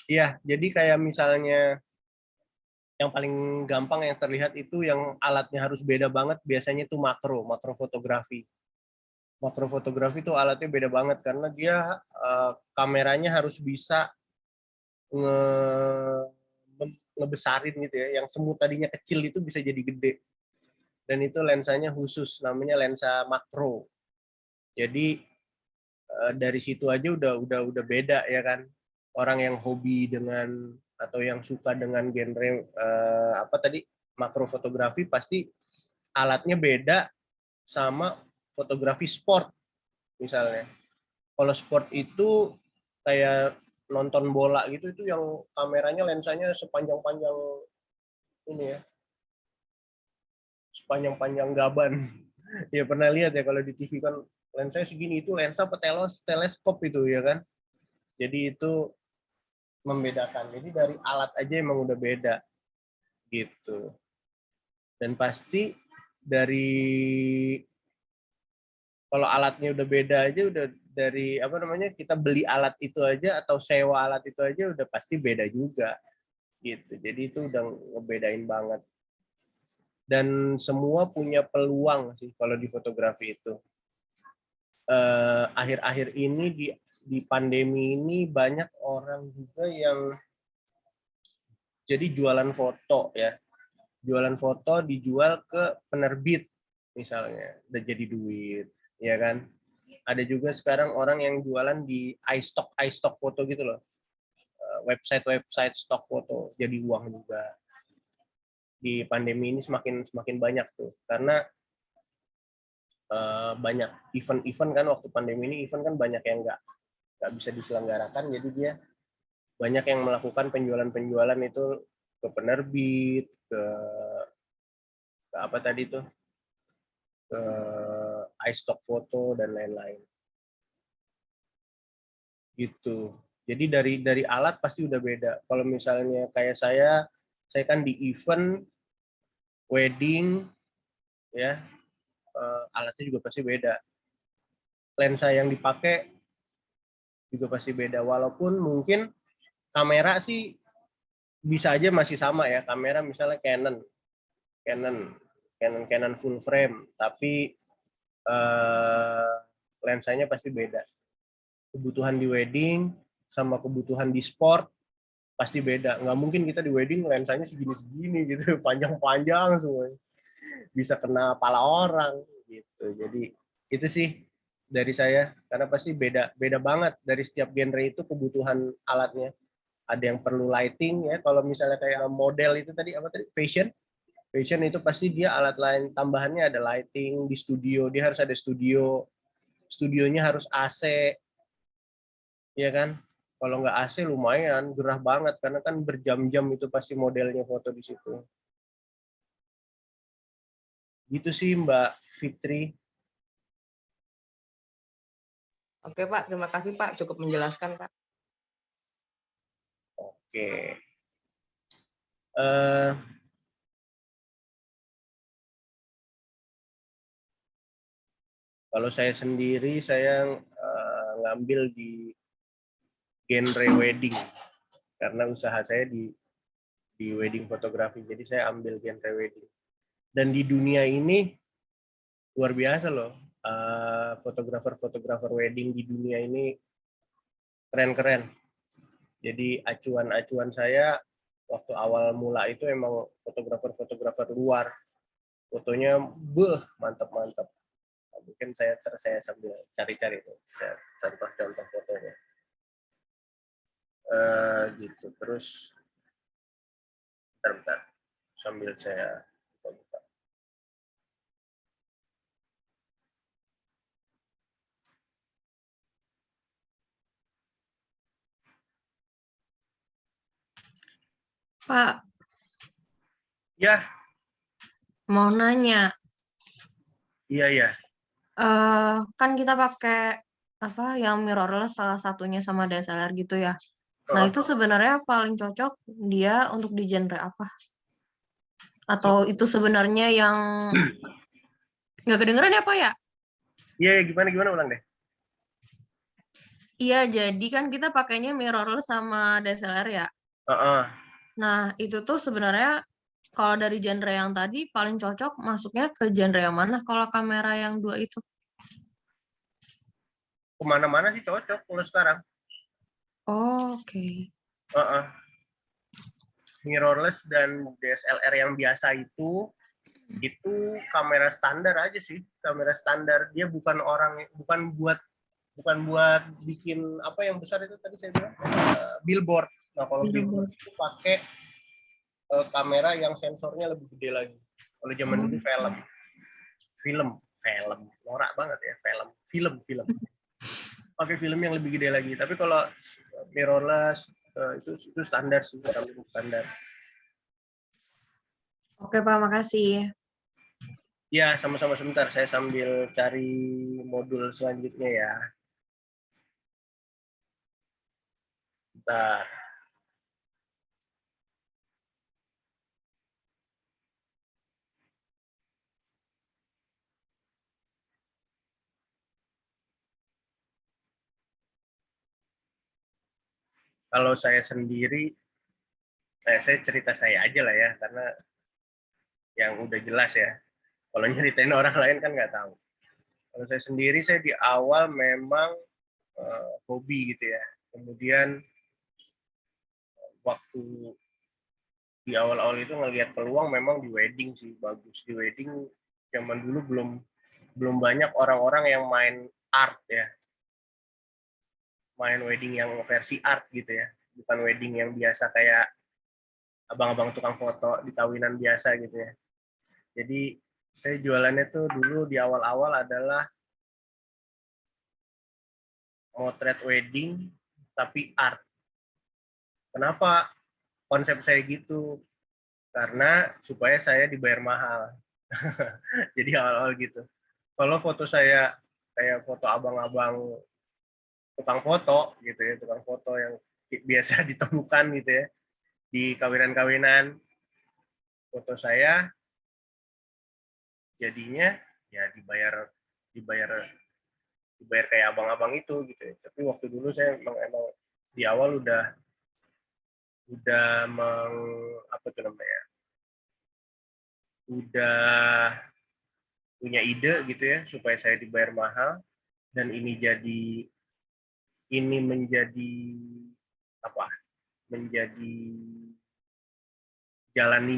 Iya, jadi kayak misalnya yang paling gampang yang terlihat itu yang alatnya harus beda banget, biasanya itu makro fotografi. Makro fotografi itu alatnya beda banget karena dia kameranya harus bisa ngebesarin gitu ya, yang semut tadinya kecil itu bisa jadi gede. Dan itu lensanya khusus, namanya lensa makro. Jadi dari situ aja udah beda ya kan. Orang yang hobi dengan atau yang suka dengan genre apa tadi makro fotografi pasti alatnya beda sama fotografi sport misalnya. Kalau sport itu kayak nonton bola gitu, itu yang kameranya lensanya sepanjang-panjang ini ya, sepanjang-panjang gaban. Ya pernah lihat ya kalau di TV kan lensanya segini, itu lensa apa teleskop itu ya kan. Jadi itu membedakan. Jadi dari alat aja emang udah beda gitu. Dan pasti dari kalau alatnya udah beda aja, udah dari apa namanya, kita beli alat itu aja atau sewa alat itu aja udah pasti beda juga gitu. Jadi itu udah ngebedain banget. Dan semua punya peluang sih kalau di fotografi itu. Akhir-akhir ini di pandemi ini banyak orang juga yang jadi jualan foto ya. Jualan foto dijual ke penerbit misalnya, udah jadi duit, ya kan? Ada juga sekarang orang yang jualan di iStock foto gitu loh. Website stok foto jadi uang juga. Di pandemi ini semakin banyak tuh, karena banyak event-event kan, waktu pandemi ini event kan banyak yang nggak bisa diselenggarakan, jadi dia banyak yang melakukan penjualan itu ke penerbit, ke apa tadi tuh, ke iStock foto dan lain-lain gitu. Jadi dari alat pasti udah beda. Kalau misalnya kayak saya kan di event wedding ya, alatnya juga pasti beda. Lensa yang dipakai juga pasti beda, walaupun mungkin kamera sih bisa aja masih sama ya. Kamera misalnya Canon full frame, tapi lensanya pasti beda. Kebutuhan di wedding sama kebutuhan di sport pasti beda. Nggak mungkin kita di wedding lensanya segini-segini gitu, panjang-panjang semua, bisa kena pala orang gitu. Jadi itu sih dari saya, karena pasti beda banget dari setiap genre itu kebutuhan alatnya. Ada yang perlu lighting ya, kalau misalnya kayak model itu tadi apa tadi, fashion itu pasti dia alat lain tambahannya, ada lighting di studio, dia harus ada studionya harus AC ya kan. Kalau nggak AC lumayan gerah banget, karena kan berjam-jam itu pasti modelnya foto di situ. Gitu sih Mbak Fitri. Oke Pak, terima kasih Pak, cukup menjelaskan Pak. Oke. Kalau saya sendiri, saya ngambil di genre wedding, karena usaha saya di wedding fotografi, jadi saya ambil genre wedding. Dan di dunia ini luar biasa loh, fotografer wedding di dunia ini keren-keren. Jadi acuan saya waktu awal mula itu emang fotografer luar, fotonya mantap. Mungkin saya sambil cari-cari contoh fotonya gitu. Terus bentar sambil saya buka. Pak, Ya, mau nanya, iya. kan kita pakai apa yang mirrorless salah satunya sama DSLR gitu ya. Nah, itu sebenarnya paling cocok dia untuk di genre apa? Atau itu sebenarnya yang nggak kedengeran ya Pak ya? Iya, gimana ulang deh. Iya, jadi kan kita pakainya mirrorless sama DSLR ya. Nah, itu tuh sebenarnya kalau dari genre yang tadi paling cocok masuknya ke genre yang mana kalau kamera yang dua itu? Kemana-mana sih cocok kalau sekarang. Oke. Mirrorless dan DSLR yang biasa itu kamera standar aja sih, kamera standar. Dia bukan buat bikin apa yang besar itu tadi saya bilang, billboard. Nah, kalau billboard itu pakai kamera yang sensornya lebih gede lagi. Kalau zaman dulu film norak banget ya, film. pakai film yang lebih gede lagi. Tapi kalau mirrorless itu standar sih, standar. Oke Pak, makasih. Ya, sama-sama sebentar. Saya sambil cari modul selanjutnya ya. Bentar. Kalau saya sendiri, saya cerita saya aja lah ya, karena yang udah jelas ya. Kalau nyeritain orang lain kan nggak tahu. Kalau saya sendiri, saya di awal memang hobi gitu ya. Kemudian waktu di awal-awal itu ngelihat peluang memang di wedding sih, bagus. Di wedding zaman dulu belum banyak orang-orang yang main art ya. Main wedding yang versi art gitu ya. Bukan wedding yang biasa kayak abang-abang tukang foto di kawinan biasa gitu ya. Jadi saya jualannya tuh dulu di awal-awal adalah motret wedding tapi art. Kenapa konsep saya gitu? Karena supaya saya dibayar mahal. Jadi awal-awal gitu. Kalau foto saya kayak foto abang-abang tukang foto gitu ya, tukang foto yang biasa ditemukan gitu ya di kawinan-kawinan, foto saya jadinya ya dibayar dibayar dibayar kayak abang-abang itu gitu ya. Tapi waktu dulu saya emang di awal udah apa tuh namanya, udah punya ide gitu ya supaya saya dibayar mahal, dan ini menjadi apa, menjadi jalan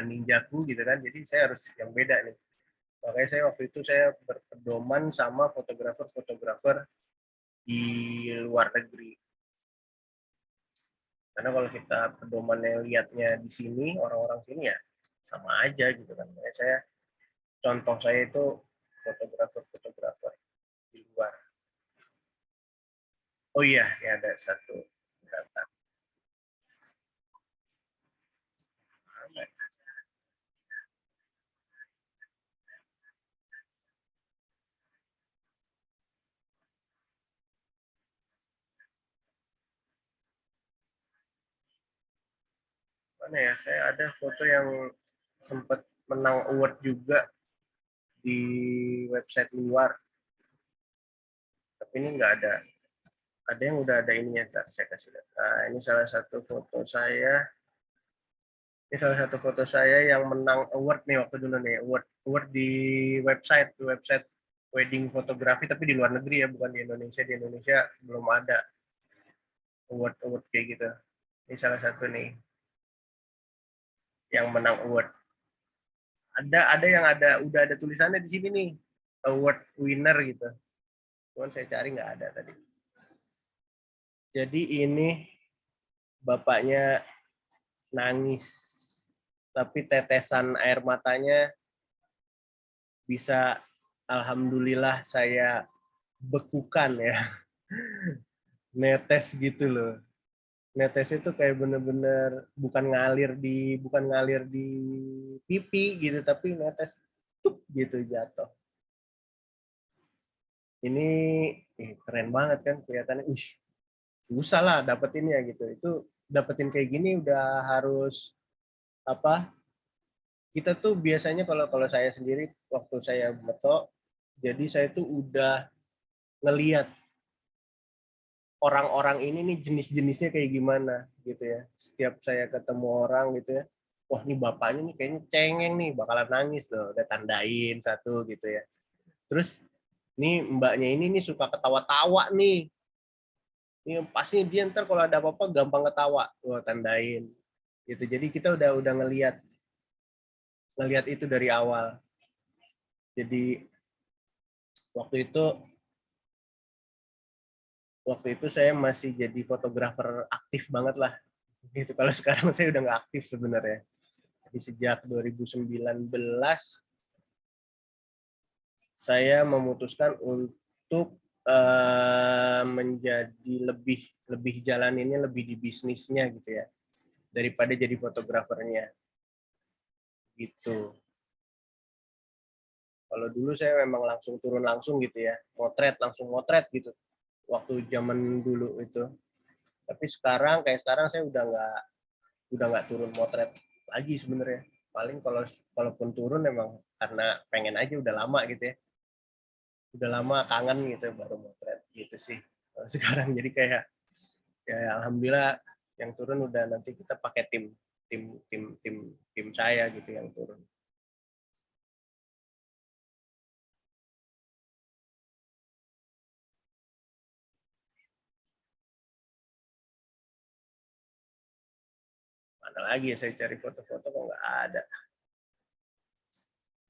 ninjaku gitu kan. Jadi saya harus yang beda nih. Makanya saya waktu itu saya berpedoman sama fotografer-fotografer di luar negeri. Karena kalau kita pedomannya lihatnya di sini, orang-orang sini ya sama aja gitu kan. Makanya contoh saya itu fotografer-fotografer di luar. Oh iya, ini ada satu data. Mana ya, saya ada foto yang sempat menang award juga di website luar, tapi ini nggak ada yang udah ada ininya. Saya kasih lihat. Nah, ini salah satu foto saya yang menang award nih waktu dulu nih, award di website wedding fotografi, tapi di luar negeri ya, bukan di Indonesia. Di Indonesia belum ada award kayak gitu. Ini salah satu nih yang menang award. Ada yang udah ada tulisannya di sini nih, award winner gitu. Cuman saya cari nggak ada tadi. Jadi ini bapaknya nangis, tapi tetesan air matanya bisa, alhamdulillah, saya bekukan ya. Netes gitu loh. Netes itu kayak bener-bener bukan ngalir di pipi gitu, tapi netes tup gitu jatuh. Ini keren banget kan kelihatannya. Susah lah dapetinnya gitu. Itu dapetin kayak gini udah harus apa? Kita tuh biasanya kalau saya sendiri waktu saya foto, jadi saya tuh udah ngelihat orang-orang ini nih jenis-jenisnya kayak gimana gitu ya. Setiap saya ketemu orang gitu ya, wah ini bapaknya nih kayaknya cengeng nih, bakalan nangis tuh, udah tandain satu gitu ya. Terus nih mbaknya ini nih suka ketawa-tawa nih. Ini pasti dia ntar kalau ada apa-apa gampang ketawa, wah tandain gitu. Jadi kita udah ngelihat itu dari awal. Jadi waktu itu saya masih jadi fotografer aktif banget lah gitu. Kalau sekarang saya udah nggak aktif sebenarnya. Jadi sejak 2019 saya memutuskan untuk menjadi lebih jalaninnya lebih di bisnisnya gitu ya, daripada jadi fotografernya gitu. Kalau dulu saya memang langsung turun langsung gitu ya, langsung motret gitu waktu zaman dulu itu. Tapi sekarang saya udah nggak turun motret lagi sebenarnya. Paling kalaupun turun memang karena pengen aja, udah lama gitu ya. Udah lama kangen gitu baru motret gitu sih. Kalau sekarang jadi kayak ya alhamdulillah yang turun udah, nanti kita pakai tim saya gitu yang turun. Mana lagi ya saya cari foto-foto kok nggak ada.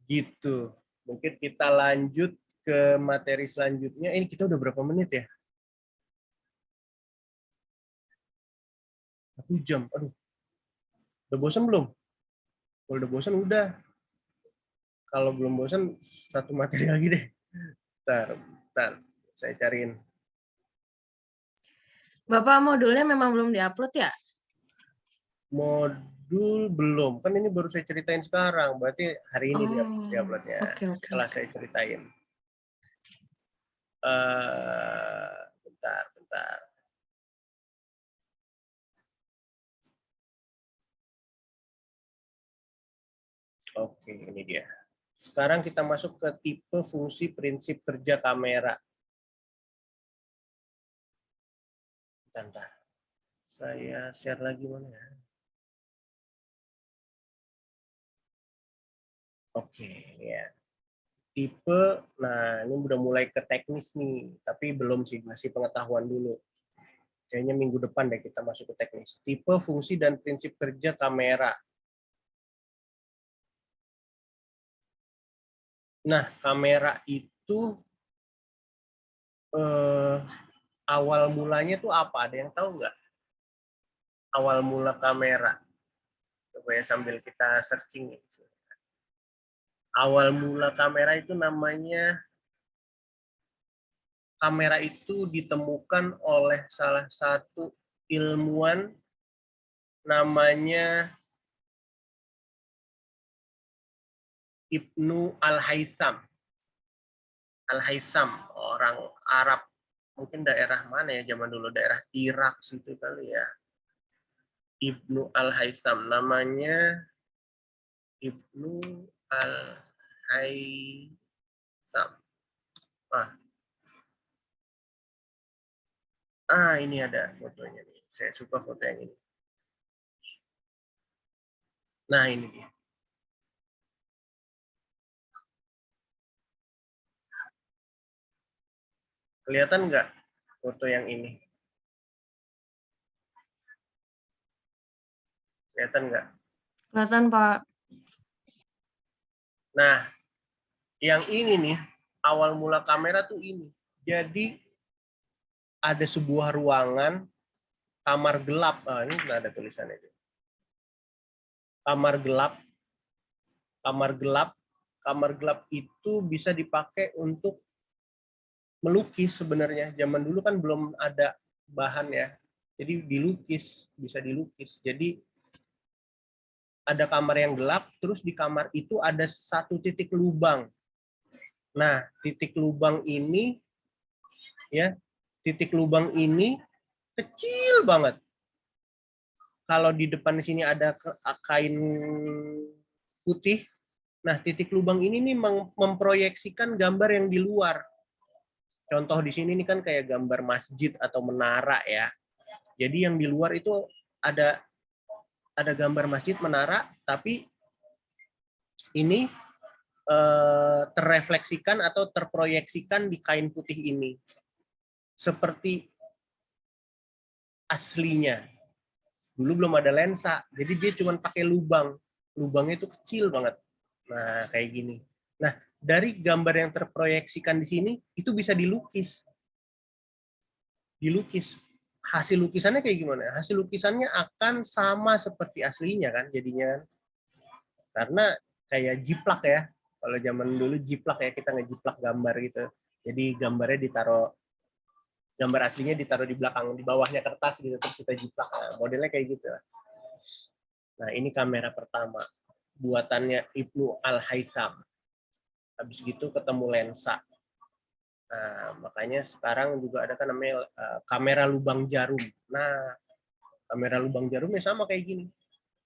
Gitu. Mungkin kita lanjut ke materi selanjutnya. Ini kita udah berapa menit ya? 1 jam. Aduh. Udah bosan belum? Kalau udah bosan udah. Kalau belum bosan, satu materi lagi deh. Bentar. Saya cariin. Bapak modulnya memang belum diupload ya? Modul belum. Kan ini baru saya ceritain sekarang. Berarti hari ini diuploadnya. Oke. Setelah saya ceritain. Bentar. Oke, ini dia. Sekarang kita masuk ke tipe fungsi prinsip kerja kamera. Bentar. Saya share lagi mana ya? Oke, ya. Tipe, nah ini udah mulai ke teknis nih, tapi belum sih, masih pengetahuan dulu. Kayaknya minggu depan deh kita masuk ke teknis. Tipe, fungsi, dan prinsip kerja kamera. Nah, kamera itu awal mulanya tuh apa? Ada yang tahu nggak? Awal mula kamera. Coba ya sambil kita searching. Awal mula kamera itu namanya, kamera itu ditemukan oleh salah satu ilmuwan namanya Ibnu Al-Haytham. Al-Haytham, orang Arab. Mungkin daerah mana ya zaman dulu, daerah Irak situ kali ya. Ibnu Al-Haytham, namanya Ibnu Al-Haytham. Ini ada fotonya nih. Saya suka foto yang ini. Nah, ini dia. Kelihatan nggak foto yang ini? Kelihatan nggak? Kelihatan, Pak. Nah, yang ini nih, awal mula kamera tuh ini. Jadi, ada sebuah ruangan, kamar gelap. Ini ada tulisannya. Kamar gelap. Kamar gelap itu bisa dipakai untuk melukis sebenarnya. Zaman dulu kan belum ada bahan ya. Jadi bisa dilukis. Jadi ada kamar yang gelap, terus di kamar itu ada satu titik lubang. Nah, titik lubang ini kecil banget. Kalau di depan sini ada kain putih, nah titik lubang ini nih memproyeksikan gambar yang di luar. Contoh di sini nih kan kayak gambar masjid atau menara ya. Jadi yang di luar itu ada gambar masjid, menara, tapi ini terrefleksikan atau terproyeksikan di kain putih ini. Seperti aslinya. Dulu belum ada lensa, jadi dia cuma pakai lubang. Lubangnya itu kecil banget. Nah, kayak gini. Nah, dari gambar yang terproyeksikan di sini, itu bisa dilukis. Hasil lukisannya kayak gimana? Hasil lukisannya akan sama seperti aslinya kan, jadinya. Karena kayak jiplak ya. Kalau zaman dulu jiplak ya, kita ngejiplak gambar gitu. Jadi gambarnya ditaruh gambar aslinya ditaruh di belakang, di bawahnya kertas gitu, terus kita jiplak. Nah, modelnya kayak gitu. Nah, ini kamera pertama, buatannya Ibnu Al-Haytham. Habis gitu ketemu lensa. Nah, makanya sekarang juga ada kan namanya kamera lubang jarum. Nah, kamera lubang jarumnya sama kayak gini.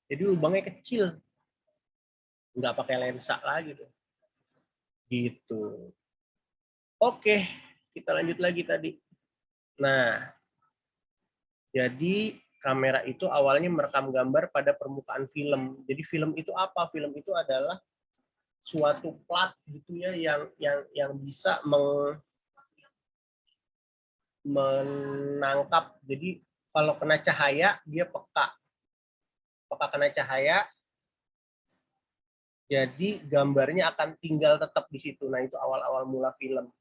Jadi lubangnya kecil. Nggak pakai lensa lagi tuh. Gitu. Oke, kita lanjut lagi tadi. Nah, jadi kamera itu awalnya merekam gambar pada permukaan film. Jadi film itu apa? Film itu adalah suatu plat gitu ya yang bisa menangkap. Jadi kalau kena cahaya dia peka kena cahaya. Jadi gambarnya akan tinggal tetap di situ. Nah, itu awal-awal mula film.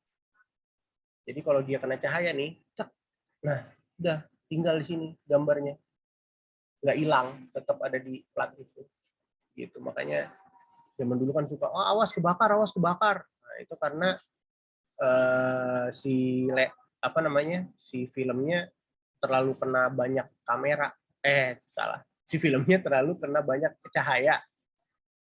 Jadi kalau dia kena cahaya nih, cek. Nah, udah tinggal di sini gambarnya. Nggak hilang, tetap ada di plat itu. Gitu. Makanya zaman dulu kan suka, oh awas kebakar. Nah, itu karena si filmnya terlalu kena banyak kamera. Si filmnya terlalu kena banyak cahaya.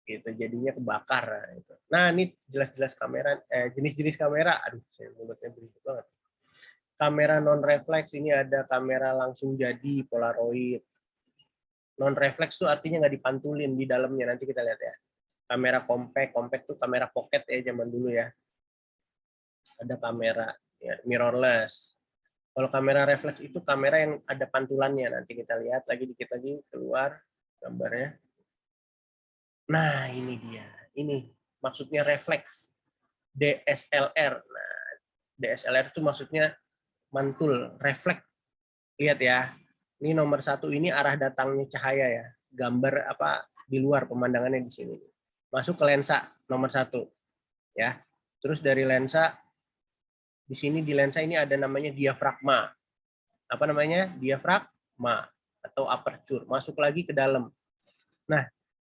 Gitu, jadinya kebakar. Gitu. Nah, ini jelas-jelas kamera, jenis-jenis kamera. Aduh, saya mulutnya berisik banget. Kamera non refleks ini ada kamera langsung jadi Polaroid. Non refleks tuh artinya nggak dipantulin di dalamnya, nanti kita lihat ya. Kamera compact tuh kamera pocket ya zaman dulu ya. Ada kamera ya, mirrorless. Kalau kamera refleks itu kamera yang ada pantulannya, nanti kita lihat lagi dikit lagi keluar gambarnya. Nah, ini dia. Ini maksudnya refleks. DSLR. Nah, DSLR itu maksudnya mantul, refleks. Lihat ya. Ini nomor 1 ini arah datangnya cahaya ya. Gambar apa di luar pemandangannya di sini. Masuk ke lensa nomor 1. Ya. Terus dari lensa di sini di lensa ini ada namanya diafragma. Apa namanya? Diafragma atau aperture. Masuk lagi ke dalam. Nah,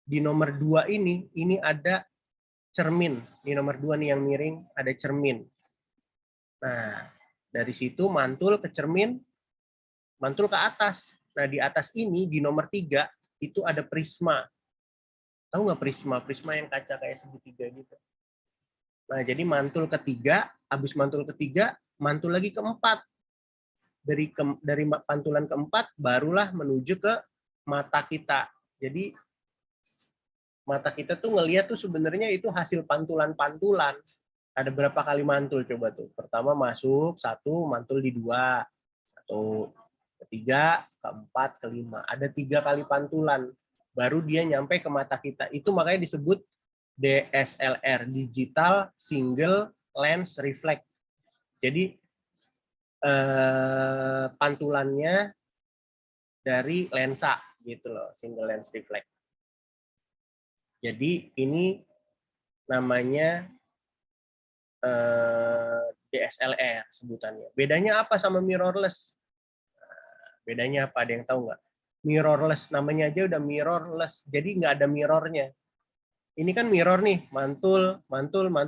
di nomor 2 ini ada cermin. Ini nomor 2 nih yang miring, ada cermin. Nah, dari situ mantul ke cermin, mantul ke atas. Nah, di atas ini, di nomor 3, itu ada prisma. Tahu nggak prisma? Prisma yang kaca kayak segitiga gitu. Nah, jadi mantul ke 3, habis mantul ke 3, mantul lagi ke 4. Dari pantulan ke 4, barulah menuju ke mata kita. Jadi, mata kita tuh ngelihat tuh sebenarnya itu hasil pantulan-pantulan. Ada berapa kali mantul coba tuh? Pertama masuk 1, mantul di 2, 1, ketiga, keempat, kelima. Ada 3 kali pantulan. Baru dia nyampe ke mata kita. Itu makanya disebut DSLR, Digital Single Lens Reflex. Jadi pantulannya dari lensa gitu loh, single lens reflex. Jadi ini namanya DSLR sebutannya. Bedanya apa sama mirrorless? Bedanya apa? Ada yang tahu nggak? Mirrorless, namanya aja udah mirrorless. Jadi nggak ada mirrornya. Ini kan mirror nih, mantul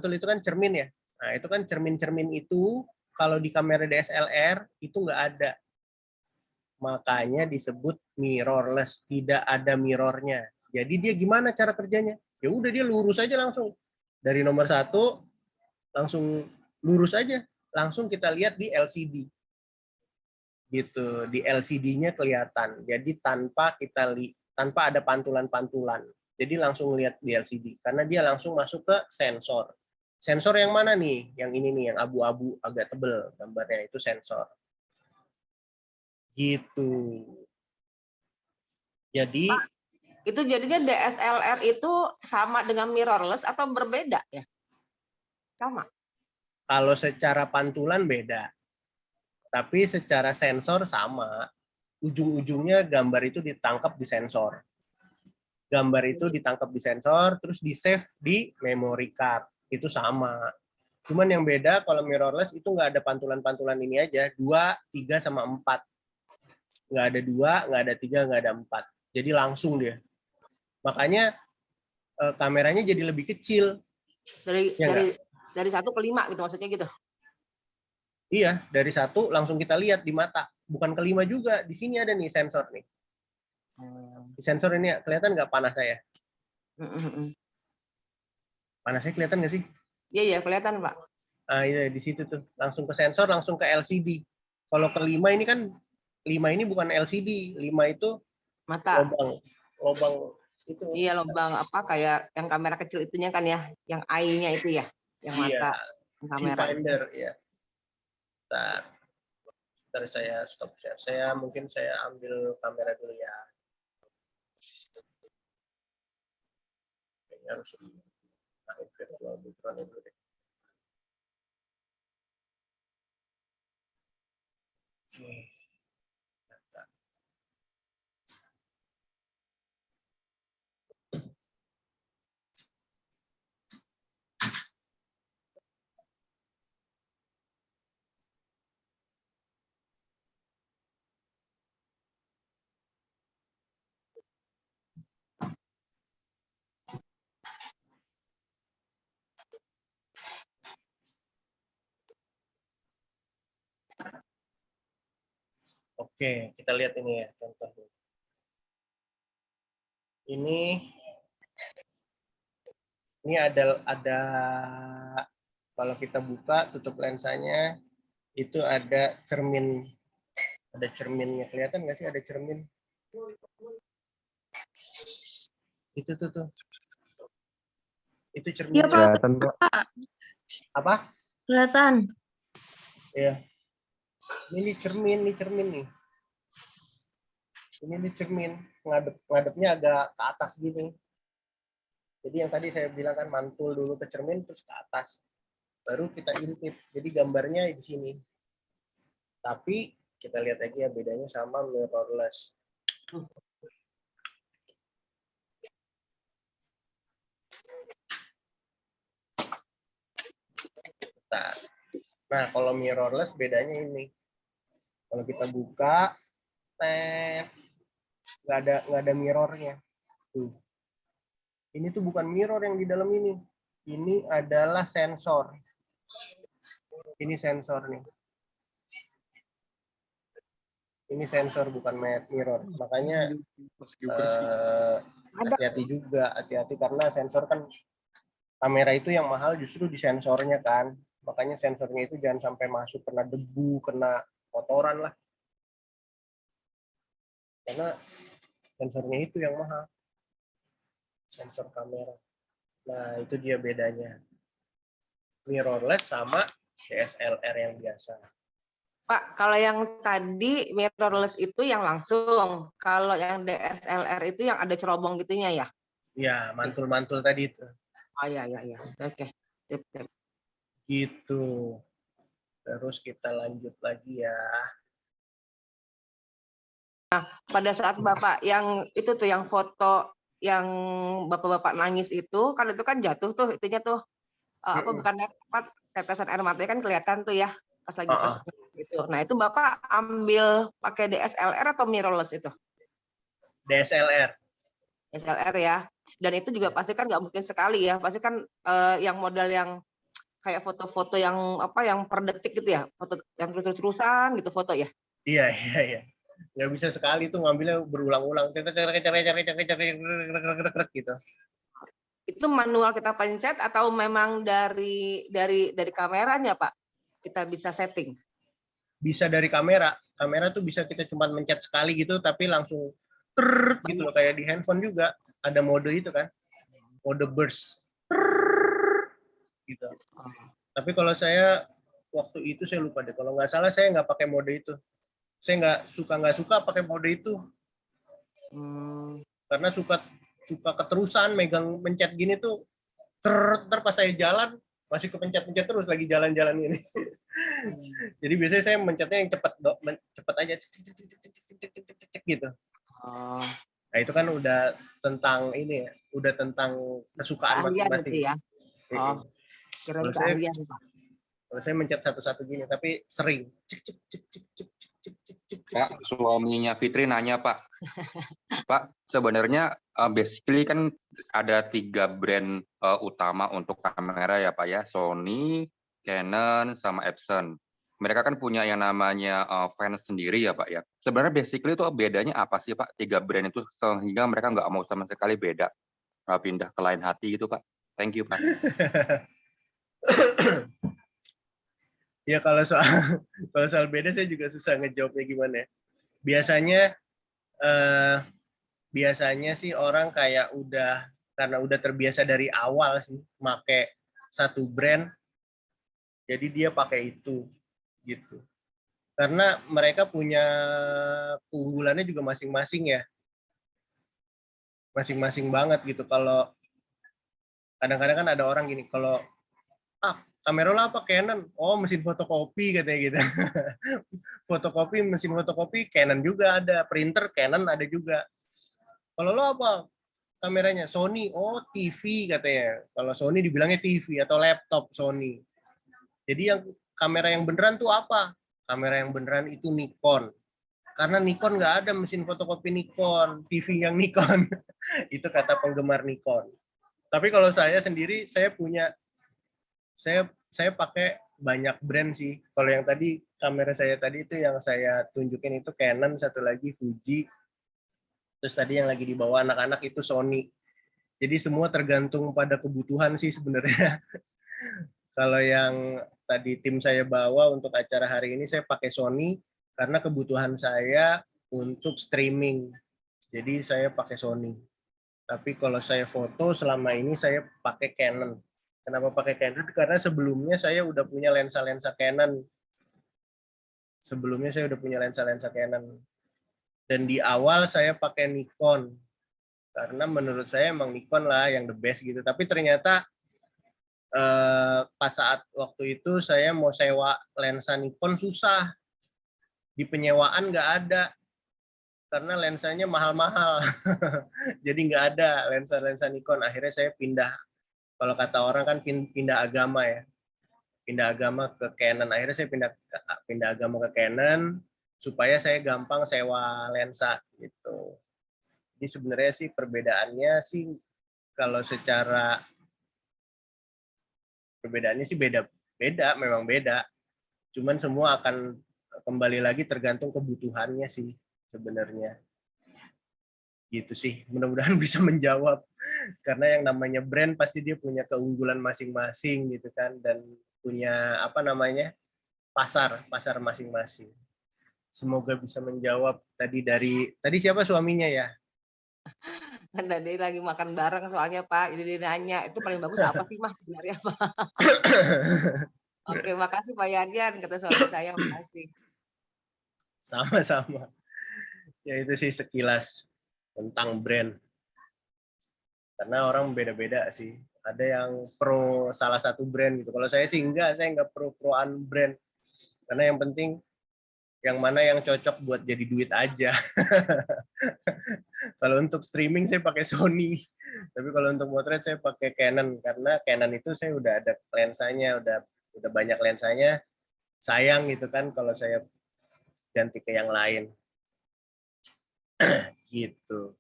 itu kan cermin ya. Nah, itu kan cermin-cermin itu kalau di kamera DSLR itu nggak ada. Makanya disebut mirrorless, tidak ada mirrornya. Jadi dia gimana cara kerjanya? Ya udah dia lurus aja langsung. Dari nomor 1 langsung lurus aja. Langsung kita lihat di LCD. Gitu, di LCD-nya kelihatan. Jadi tanpa ada pantulan-pantulan. Jadi langsung lihat di LCD karena dia langsung masuk ke sensor. Sensor yang mana nih? Yang ini nih, yang abu-abu agak tebel gambarnya, itu sensor. Gitu. Jadi Pak, itu jadinya DSLR itu sama dengan mirrorless atau berbeda ya? Sama. kalau secara pantulan beda. Tapi secara sensor sama. Ujung-ujungnya gambar itu ditangkap di sensor. Gambar itu ditangkap di sensor, terus di-save di memory card. Itu sama. Cuman yang beda kalau mirrorless itu nggak ada pantulan-pantulan ini aja. 2, 3, sama 4. Nggak ada 2, nggak ada 3, nggak ada 4. Jadi langsung dia. Makanya kameranya jadi lebih kecil. Dari Ya dari 1 ke 5 gitu maksudnya gitu. Iya, dari 1 langsung kita lihat di mata. Bukan ke 5 juga. Di sini ada nih sensor nih. Di sensor ini kelihatan nggak panas saya? Panasnya kelihatan nggak sih? Iya, iya, kelihatan, Pak. Ah, iya, di situ tuh. Langsung ke sensor, langsung ke LCD. Kalau ke 5 ini kan, 5 ini bukan LCD. 5 itu Mata. lubang itu. Iya, lubang apa kayak yang kamera kecil itunya kan ya, yang eye-nya itu ya, yang Iya, mata yang kamera. viewfinder ya. Bentar saya stop share. Mungkin saya ambil kamera dulu ya. Kayaknya harus virtual background dulu deh. Oke. Oke, kita lihat ini ya contohnya. Ini ada kalau kita buka tutup lensanya itu ada cerminnya, kelihatan nggak sih ada cermin? Itu tuh. Itu cermin. Iya, Pak. Kelihatan, Pak. Apa? Kelihatan. Ya. Ini cermin nih. Ini cermin, ngadepnya agak ke atas gini. Jadi yang tadi saya bilang kan mantul dulu ke cermin terus ke atas. Baru kita intip. Jadi gambarnya di sini. Tapi kita lihat lagi ya bedanya sama mirrorless. Nah, kalau mirrorless bedanya ini. Kalau kita buka, nggak ada mirrornya. Tuh. Ini tuh bukan mirror yang di dalam ini. Ini adalah sensor. Ini sensor nih. Ini sensor bukan mirror. Makanya hati-hati karena sensor kan kamera itu yang mahal justru di sensornya kan. Makanya sensornya itu jangan sampai masuk kena debu, kena kotoran lah. Karena sensornya itu yang mahal. Sensor kamera. Nah, itu dia bedanya. Mirrorless sama DSLR yang biasa. Pak, kalau yang tadi mirrorless itu yang langsung, kalau yang DSLR itu yang ada cerobong gitunya ya? Ya, mantul-mantul tadi itu. Oh iya. Oke. Sip. Gitu. Terus kita lanjut lagi ya. Pada saat Bapak yang itu tuh yang foto yang Bapak-bapak nangis itu kan jatuh tuh itunya tuh bukan tetesan air matanya kan kelihatan tuh ya pas lagi itu. Nah, itu Bapak ambil pakai DSLR atau mirrorless itu? DSLR. DSLR ya. Dan itu juga pasti kan nggak mungkin sekali ya. Pasti kan yang model yang kayak foto-foto yang yang per detik gitu ya. Foto yang terus-terusan gitu foto ya. Iya. Nggak bisa sekali tuh ngambilnya berulang-ulang gitu. Itu manual kita pencet atau memang dari kameranya, Pak? Kita bisa setting. Bisa dari kamera. Kamera tuh bisa kita cuma mencet sekali gitu tapi langsung gitu loh, kayak di handphone juga ada mode itu kan. Mode burst. Gitu. Tapi kalau saya waktu itu saya lupa deh. Kalau nggak salah saya nggak pakai mode itu. Saya nggak suka pakai mode itu. Karena suka keterusan megang mencet gini tuh. Ntar pas saya jalan masih kepencet-pencet terus lagi jalan-jalan ini. Jadi biasanya saya mencetnya yang cepet aja cek gitu. Nah, itu kan udah tentang ini ya, udah tentang kesukaan masing-masing. Ya? Oh, kira-kira keahlian, Pak. Kalau saya mencet satu-satu gini, tapi sering. Pak, suaminya Fitri nanya, Pak. Pak, sebenarnya basically kan ada 3 brand utama untuk kamera ya, Pak ya. Sony, Canon, sama Epson. mereka kan punya yang namanya fans sendiri ya Pak ya. Sebenarnya basically itu bedanya apa sih Pak? 3 brand itu sehingga mereka nggak mau sama sekali beda, pindah ke lain hati gitu Pak. Thank you Pak. Ya kalau soal kalau soal beda saya juga susah ngejawabnya gimana ya. Biasanya sih orang kayak karena udah terbiasa dari awal sih make satu brand, jadi dia pakai itu gitu. Karena mereka punya keunggulannya juga masing-masing ya. Masing-masing banget gitu. Kalau kadang-kadang kan ada orang gini, kalau kamera lo apa? Canon. Oh, mesin fotokopi katanya gitu. Mesin fotokopi Canon juga ada, printer Canon ada juga. Kalau lo apa? Kameranya Sony. Oh, TV katanya. Kalau Sony dibilangnya TV atau laptop Sony. Jadi yang kamera yang beneran tuh apa? Kamera yang beneran itu Nikon. Karena Nikon nggak ada mesin fotokopi Nikon, TV yang Nikon. Itu kata penggemar Nikon. Tapi kalau saya sendiri, saya pakai banyak brand sih. Kalau yang tadi kamera saya tadi itu yang saya tunjukin itu Canon, satu lagi Fuji. Terus tadi yang lagi dibawa anak-anak itu Sony. Jadi semua tergantung pada kebutuhan sih sebenarnya. Kalau yang tadi tim saya bawa untuk acara hari ini saya pakai Sony karena kebutuhan saya untuk streaming. Jadi saya pakai Sony. Tapi kalau saya foto selama ini saya pakai Canon. Kenapa pakai Canon? Karena sebelumnya saya udah punya lensa-lensa Canon. Dan di awal saya pakai Nikon. Karena menurut saya emang Nikon lah yang the best gitu. Tapi ternyata pas saat waktu itu saya mau sewa lensa Nikon susah. Di penyewaan nggak ada. Karena lensanya mahal-mahal. Jadi nggak ada lensa-lensa Nikon. Akhirnya saya pindah. Kalau kata orang kan pindah agama ya. Pindah agama ke Canon. Akhirnya saya pindah agama ke Canon supaya saya gampang sewa lensa gitu. Jadi sebenarnya sih perbedaannya sih kalau secara perbedaannya sih beda, memang beda. Cuman semua akan kembali lagi tergantung kebutuhannya sih sebenarnya. Gitu sih. Mudah-mudahan bisa menjawab. Karena yang namanya brand pasti dia punya keunggulan masing-masing gitu kan, dan punya pasar masing-masing. Semoga bisa menjawab tadi siapa suaminya ya? Kan tadi lagi makan bareng soalnya Pak, jadi dia nanya, itu paling bagus apa sih Mas sebenarnya Pak? Oke, makasih Pak Yarjan, kata suami saya, makasih. Sama-sama. Ya itu sih sekilas tentang brand. Karena orang beda-beda sih. Ada yang pro salah satu brand gitu. Kalau saya sih saya nggak pro-proan brand. Karena yang penting yang mana yang cocok buat jadi duit aja. Kalau untuk streaming saya pakai Sony. Tapi kalau untuk motret saya pakai Canon karena Canon itu saya udah ada lensanya, udah banyak lensanya. Sayang gitu kan kalau saya ganti ke yang lain. Gitu.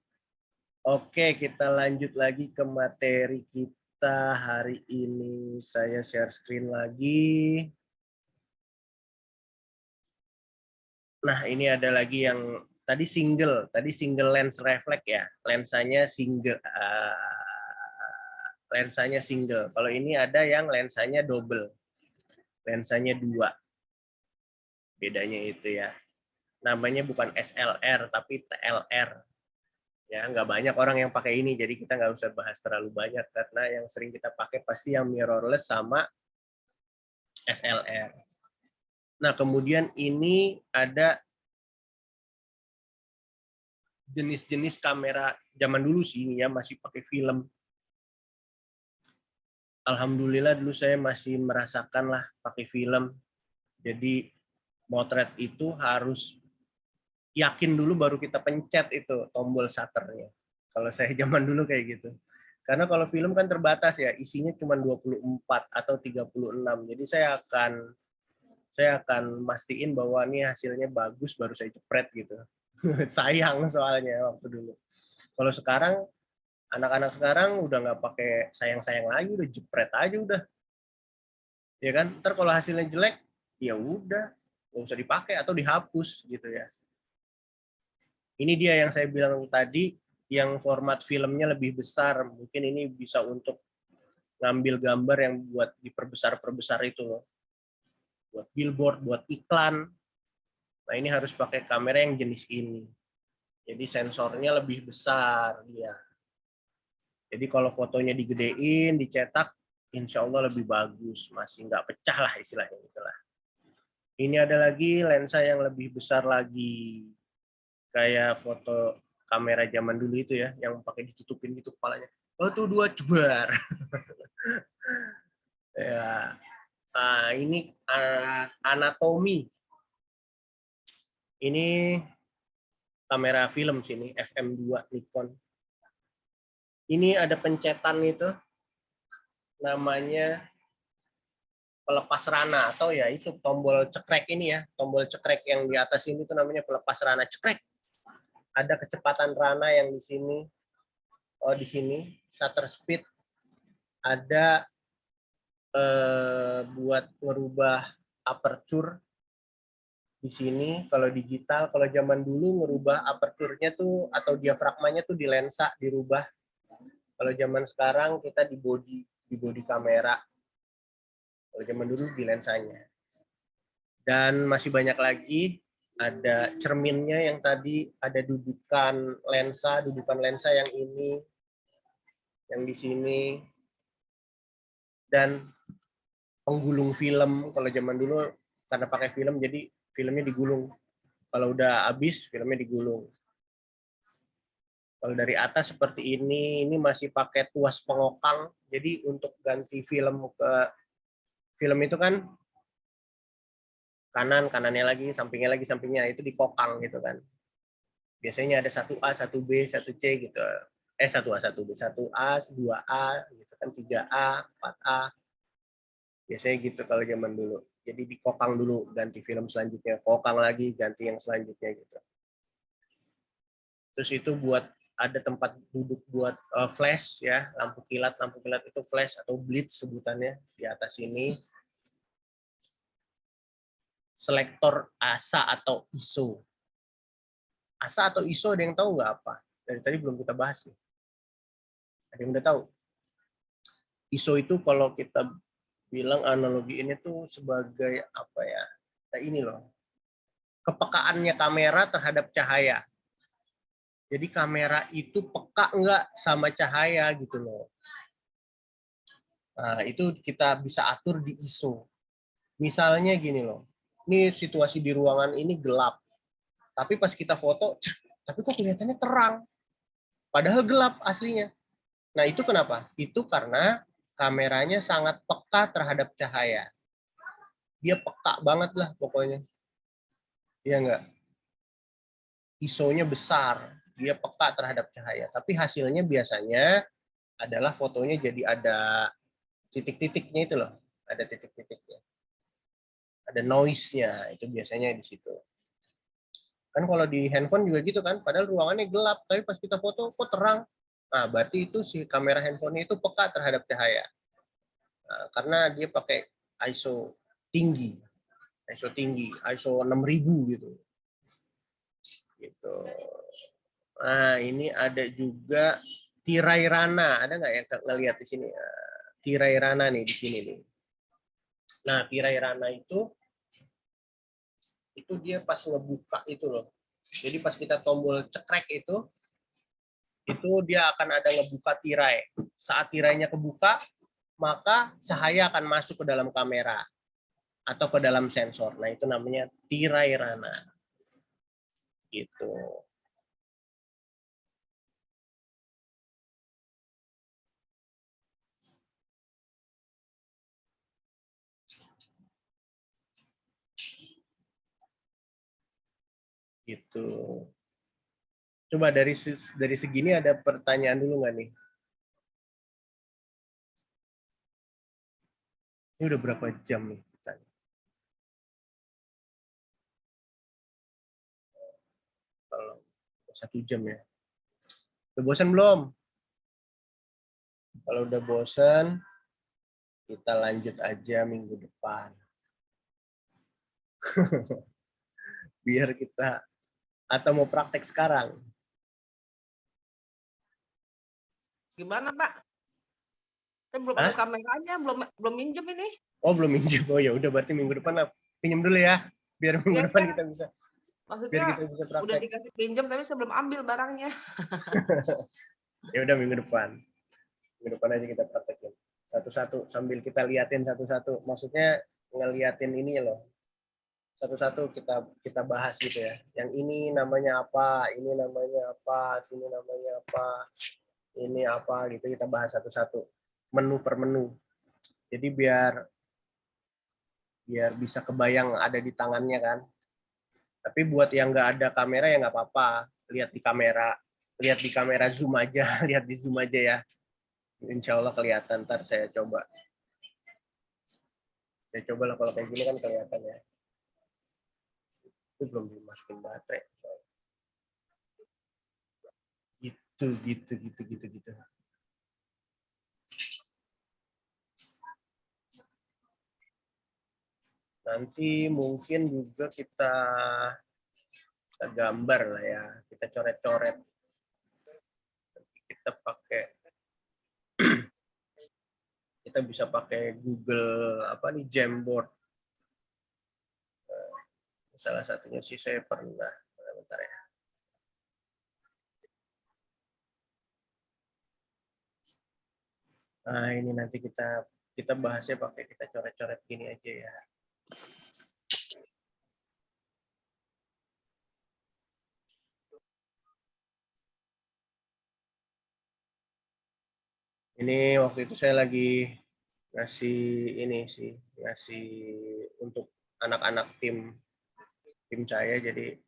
Oke, kita lanjut lagi ke materi kita hari ini. Saya share screen lagi. Nah, ini ada lagi yang tadi single lens reflex ya. Lensanya single. Kalau ini ada yang lensanya double. Lensanya 2. Bedanya itu ya. Namanya bukan SLR tapi TLR. Ya, nggak banyak orang yang pakai ini, jadi kita nggak usah bahas terlalu banyak karena yang sering kita pakai pasti yang mirrorless sama SLR. Nah, kemudian ini ada jenis-jenis kamera zaman dulu sih ini ya, masih pakai film. Alhamdulillah dulu saya masih merasakan lah pakai film. Jadi motret itu harus yakin dulu baru kita pencet itu tombol shutternya. Kalau saya zaman dulu kayak gitu. Karena kalau film kan terbatas ya, isinya cuma 24 atau 36. Jadi saya akan mastiin bahwa ini hasilnya bagus baru saya jepret gitu. Sayang soalnya waktu dulu. Kalau sekarang anak-anak sekarang udah nggak pakai sayang-sayang lagi, udah jepret aja udah. Ya kan? Ntar kalau hasilnya jelek ya udah nggak usah dipakai atau dihapus gitu ya. Ini dia yang saya bilang tadi, yang format filmnya lebih besar. Mungkin ini bisa untuk ngambil gambar yang buat diperbesar-perbesar itu loh. Buat billboard, buat iklan. Nah ini harus pakai kamera yang jenis ini. Jadi sensornya lebih besar dia. Jadi kalau fotonya digedein, dicetak, insya Allah lebih bagus. Masih nggak pecah lah istilahnya. Itulah. Ini ada lagi lensa yang lebih besar lagi. Kayak foto kamera zaman dulu itu ya, yang pakai ditutupin gitu kepalanya. Oh tuh 2 jebar. Ya, ini anatomi. Ini kamera film sini, FM2 Nikon. Ini ada pencetan itu, namanya pelepas rana atau ya itu tombol cekrek ini ya, tombol cekrek yang di atas ini tuh namanya pelepas rana cekrek. Ada kecepatan rana yang di sini. Oh di sini shutter speed. Ada buat ngerubah aperture di sini. Kalau digital, kalau zaman dulu ngerubah aperture-nya tuh atau diafragmanya tuh di lensa dirubah. Kalau zaman sekarang kita di body kamera. Kalau zaman dulu di lensanya. Dan masih banyak lagi, ada cerminnya yang tadi, ada dudukan lensa yang ini, yang di sini, dan penggulung film. Kalau zaman dulu karena pakai film, jadi filmnya digulung. Kalau udah habis, filmnya digulung. Kalau dari atas seperti ini masih pakai tuas pengokang. Jadi untuk ganti film ke film itu kan kanannya lagi, sampingnya itu dikokang gitu kan. Biasanya ada 1A, 1B, 1C gitu. 1A, 1B, 1A, 2A gitu kan, 3A, 4A. Biasanya gitu kalau zaman dulu. Jadi dikokang dulu, ganti film selanjutnya, kokang lagi, ganti yang selanjutnya gitu. Terus itu buat ada tempat duduk buat flash ya, lampu kilat itu flash atau blitz sebutannya di atas ini. Selektor ASA atau ISO. ASA atau ISO ada yang tahu nggak apa? Dari tadi belum kita bahas nih. Ada yang udah tahu? ISO itu kalau kita bilang analogi ini tuh sebagai apa ya? Nah ini loh, kepekaannya kamera terhadap cahaya. Jadi kamera itu peka nggak sama cahaya gitu loh. Nah itu kita bisa atur di ISO. Misalnya gini loh, ini situasi di ruangan ini gelap. Tapi pas kita foto, tapi kok kelihatannya terang. Padahal gelap aslinya. Nah itu kenapa? Itu karena kameranya sangat peka terhadap cahaya. Dia peka banget lah pokoknya. Iya enggak? ISO-nya besar. Dia peka terhadap cahaya. Tapi hasilnya biasanya adalah fotonya jadi ada titik-titiknya itu loh. Ada titik-titiknya. Ada noise-nya. Itu biasanya di situ. Kan kalau di handphone juga gitu kan. Padahal ruangannya gelap. Tapi pas kita foto kok terang. Nah, berarti itu si kamera handphonenya itu peka terhadap cahaya. Nah, karena dia pakai ISO tinggi. ISO 6000 gitu. Gitu. Nah, ini ada juga tirai rana. Ada nggak yang ngelihat di sini? Tirai rana nih di sini nih. Nah, tirai rana itu dia pas ngebuka itu loh. Jadi pas kita tombol cekrek itu dia akan ada ngebuka tirai. Saat tirainya kebuka, maka cahaya akan masuk ke dalam kamera atau ke dalam sensor. Nah, itu namanya tirai rana. Gitu. Gitu. Coba dari segini ada pertanyaan dulu nggak nih? Ini udah berapa jam nih? Kalau 1 jam ya. Udah bosan belum? Kalau udah bosan, kita lanjut aja minggu depan. Biar kita, atau mau praktek sekarang? Gimana Pak? Saya belum Hah? ada kameranya, belum minjem ini. Oh, belum minjem. Oh ya udah, berarti minggu depan lah. Pinjam dulu ya, biar minggu Iya, depan iya. kita bisa Maksudnya bisa udah praktek. dikasih pinjam tapi saya belum ambil barangnya. Ya udah minggu depan aja kita praktekin satu-satu sambil kita liatin satu-satu. Maksudnya ngeliatin ini loh, satu-satu kita bahas gitu ya. Yang ini namanya apa, ini namanya apa, sini namanya apa, ini apa gitu, kita bahas satu-satu, menu per menu. Jadi biar bisa kebayang ada di tangannya kan. Tapi buat yang nggak ada kamera ya nggak apa-apa, lihat di kamera zoom aja, lihat di zoom aja ya. Insya Allah kelihatan. Ntar saya coba lah, kalau kayak gini kan kelihatan ya. Itu belum dimasukin baterai. Gitu. Nanti mungkin juga kita gambar lah ya, kita coret-coret. Kita pakai kita bisa pakai Google apa nih, Jamboard. Salah satunya sih saya pernah, bentar ya. Nah, ini nanti kita bahasnya pakai kita coret-coret gini aja ya. Ini waktu itu saya lagi ngasih untuk anak-anak tim saya. Jadi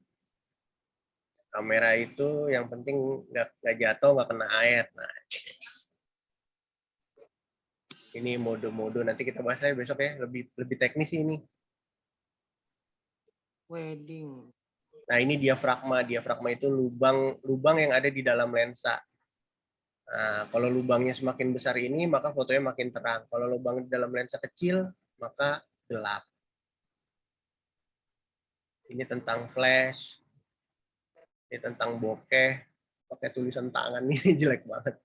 kamera itu yang penting nggak jatuh, nggak kena air. Nah, ini mode-mode nanti kita bahas lagi besok ya, lebih teknis ini. Wedding. Nah, ini diafragma itu lubang yang ada di dalam lensa. Nah, kalau lubangnya semakin besar ini, maka fotonya makin terang. Kalau lubang di dalam lensa kecil, maka gelap. Ini tentang flash, ini tentang bokeh, pakai tulisan tangan ini jelek banget.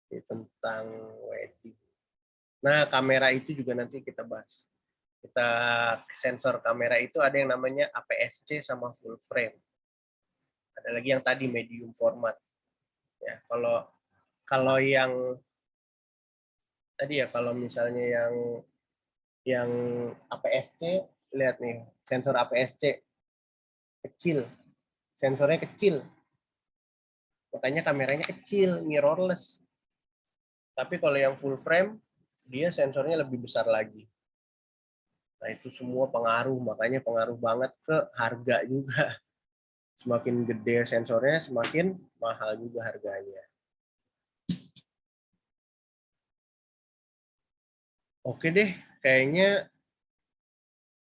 Ini tentang wedding. Nah, kamera itu juga nanti kita bahas. Sensor kamera itu ada yang namanya APS-C sama full frame. Ada lagi yang tadi medium format. Ya, kalau yang tadi ya, kalau misalnya yang APS-C, lihat nih, sensor APS-C kecil, sensornya kecil, makanya kameranya kecil, mirrorless. Tapi kalau yang full frame, dia sensornya lebih besar lagi. Nah, itu semua pengaruh, makanya pengaruh banget ke harga juga. Semakin gede sensornya, semakin mahal juga harganya. Oke deh, kayaknya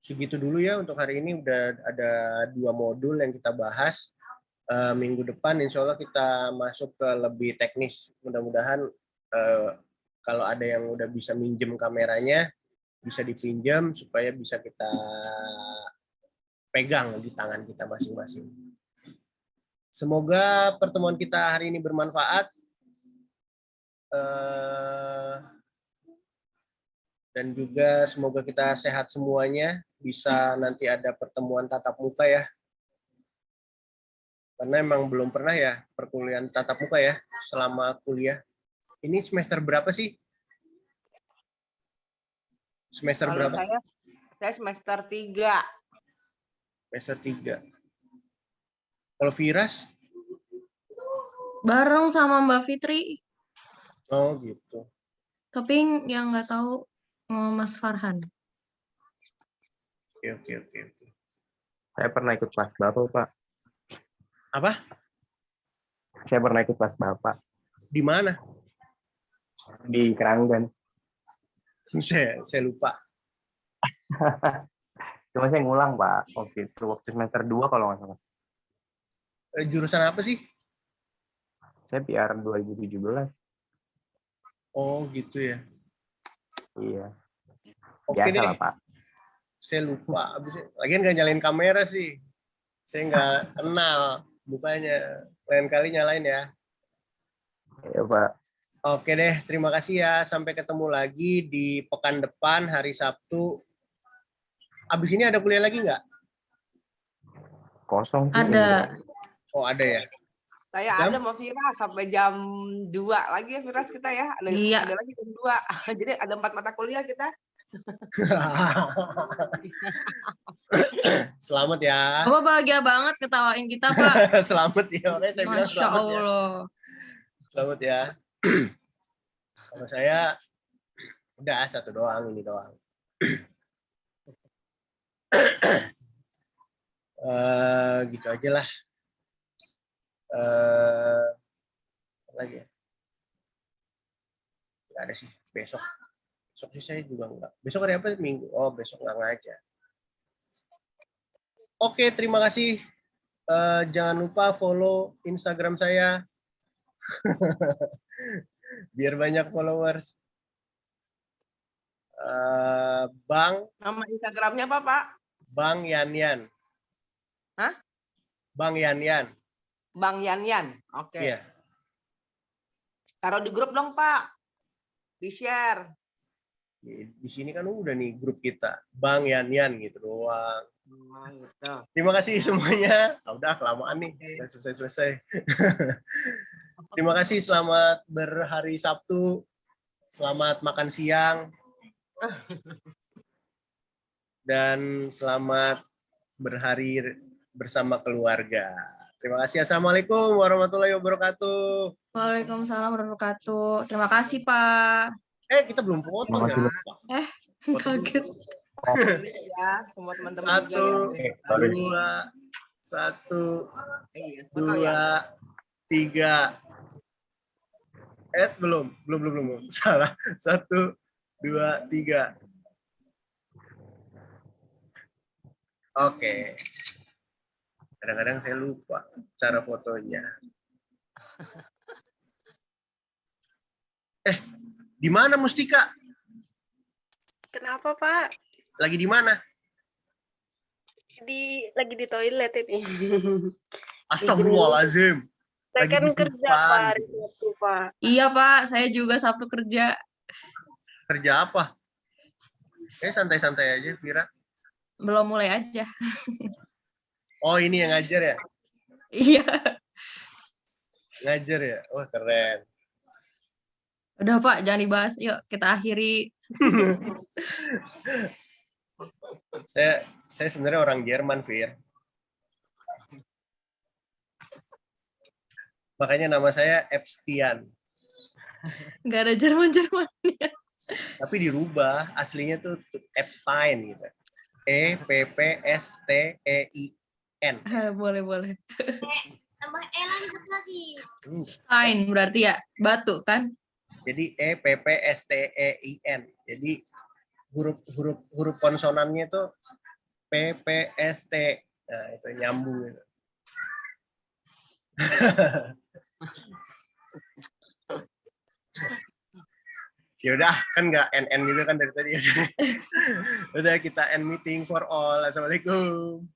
segitu dulu ya untuk hari ini. Udah ada 2 modul yang kita bahas. Minggu depan insya Allah kita masuk ke lebih teknis. Mudah-mudahan kalau ada yang udah bisa minjem kameranya, bisa dipinjam supaya bisa kita pegang di tangan kita masing-masing. Semoga pertemuan kita hari ini bermanfaat. Dan juga semoga kita sehat semuanya. Bisa nanti ada pertemuan tatap muka ya. Karena emang belum pernah ya perkuliahan tatap muka ya selama kuliah. Ini semester berapa sih? Semester Kalau berapa? saya semester 3. Semester 3. Kalau Viras? Bareng sama Mbak Fitri, Oh gitu. tapi yang nggak tahu Mas Farhan. Oke. Saya pernah ikut kelas Bapak, Pak. Apa? Saya pernah ikut kelas Bapak. Di mana? Di Keranggan. Saya lupa. Cuma saya ngulang, Pak. Waktu semester 2 kalau nggak salah. Jurusan apa sih? Saya PR 2017. Oh gitu ya. Iya. Oke Biasa deh. lah, Pak. Saya lupa. Lagian nggak nyalain kamera sih. Saya nggak kenal mukanya. Lain kali nyalain ya. Ya, Pak. Oke deh, terima kasih ya. Sampai ketemu lagi di pekan depan, hari Sabtu. Abis ini ada kuliah lagi nggak? Kosong sih. Ada. Oh, ada ya. Saya Jam? ada mau Firas sampai jam 2 lagi ya Firas kita ya. Iya. Ada lagi jam 2. Jadi ada 4 mata kuliah kita. Selamat ya. Bapak bahagia banget ketawain kita, Pak. Selamat ya. Makanya saya bilang Masya selamat ya. Allah. Selamat ya. Kalau saya udah satu doang, ini doang. Gitu aja lah. Apa lagi ya? Nggak ada sih. Besok sih saya juga nggak. Besok hari apa? Minggu. Oh, besok nggak ngajar. Oke, terima kasih. Jangan lupa follow Instagram saya. Biar banyak followers. Bang Nama Instagramnya apa, Pak? Bang Yanyan. Hah? Bang Yanyan. Bang Yanyan. Oke. Iya. Taruh di grup dong, Pak. Di-share. Di sini kan udah nih grup kita. Bang Yanyan gitu doang. Gitu. Terima kasih semuanya. Udah kelamaan nih. Udah selesai. Terima kasih. Selamat berhari Sabtu. Selamat makan siang. Dan selamat berhari bersama keluarga. Terima kasih. Assalamualaikum warahmatullahi wabarakatuh. Waalaikumsalam warahmatullahi wabarakatuh. Terima kasih, Pak. Kita belum foto. Terima kasih. Ya. Kaget. Ya, semua teman-teman Satu, juga yang- dua, satu, Iya, foto ya. dua, tiga. Belum. Salah. Satu, dua, tiga. Oke. Kadang-kadang saya lupa cara fotonya. Di mana Mustika? Kenapa, Pak? Lagi di mana? Lagi di toilet ini. Astagfirullahaladzim. Saya Lagi kan di kerja, depan. Pak, hari Sabtu, Pak. Iya, Pak. Saya juga Sabtu kerja. Kerja apa? Santai-santai aja, Vira. Belum mulai aja. Oh, ini yang ngajar ya? Iya. Ngajar ya? Wah, keren. Udah, Pak. Jangan dibahas. Yuk, kita akhiri. Saya sebenarnya orang Jerman, Vir. Makanya nama saya Epstian. Nggak ada Jerman-Jerman. Tapi dirubah, aslinya tuh Epstein gitu. Epstein. Boleh. Tambah E lagi satu lagi. Stein berarti ya. Batu, kan? Jadi Epstein. Jadi huruf konsonannya itu PPST. Nah, itu nyambung gitu. Yaudah, kan nggak NN gitu kan dari tadi. Udah, kita end meeting for all. Assalamualaikum.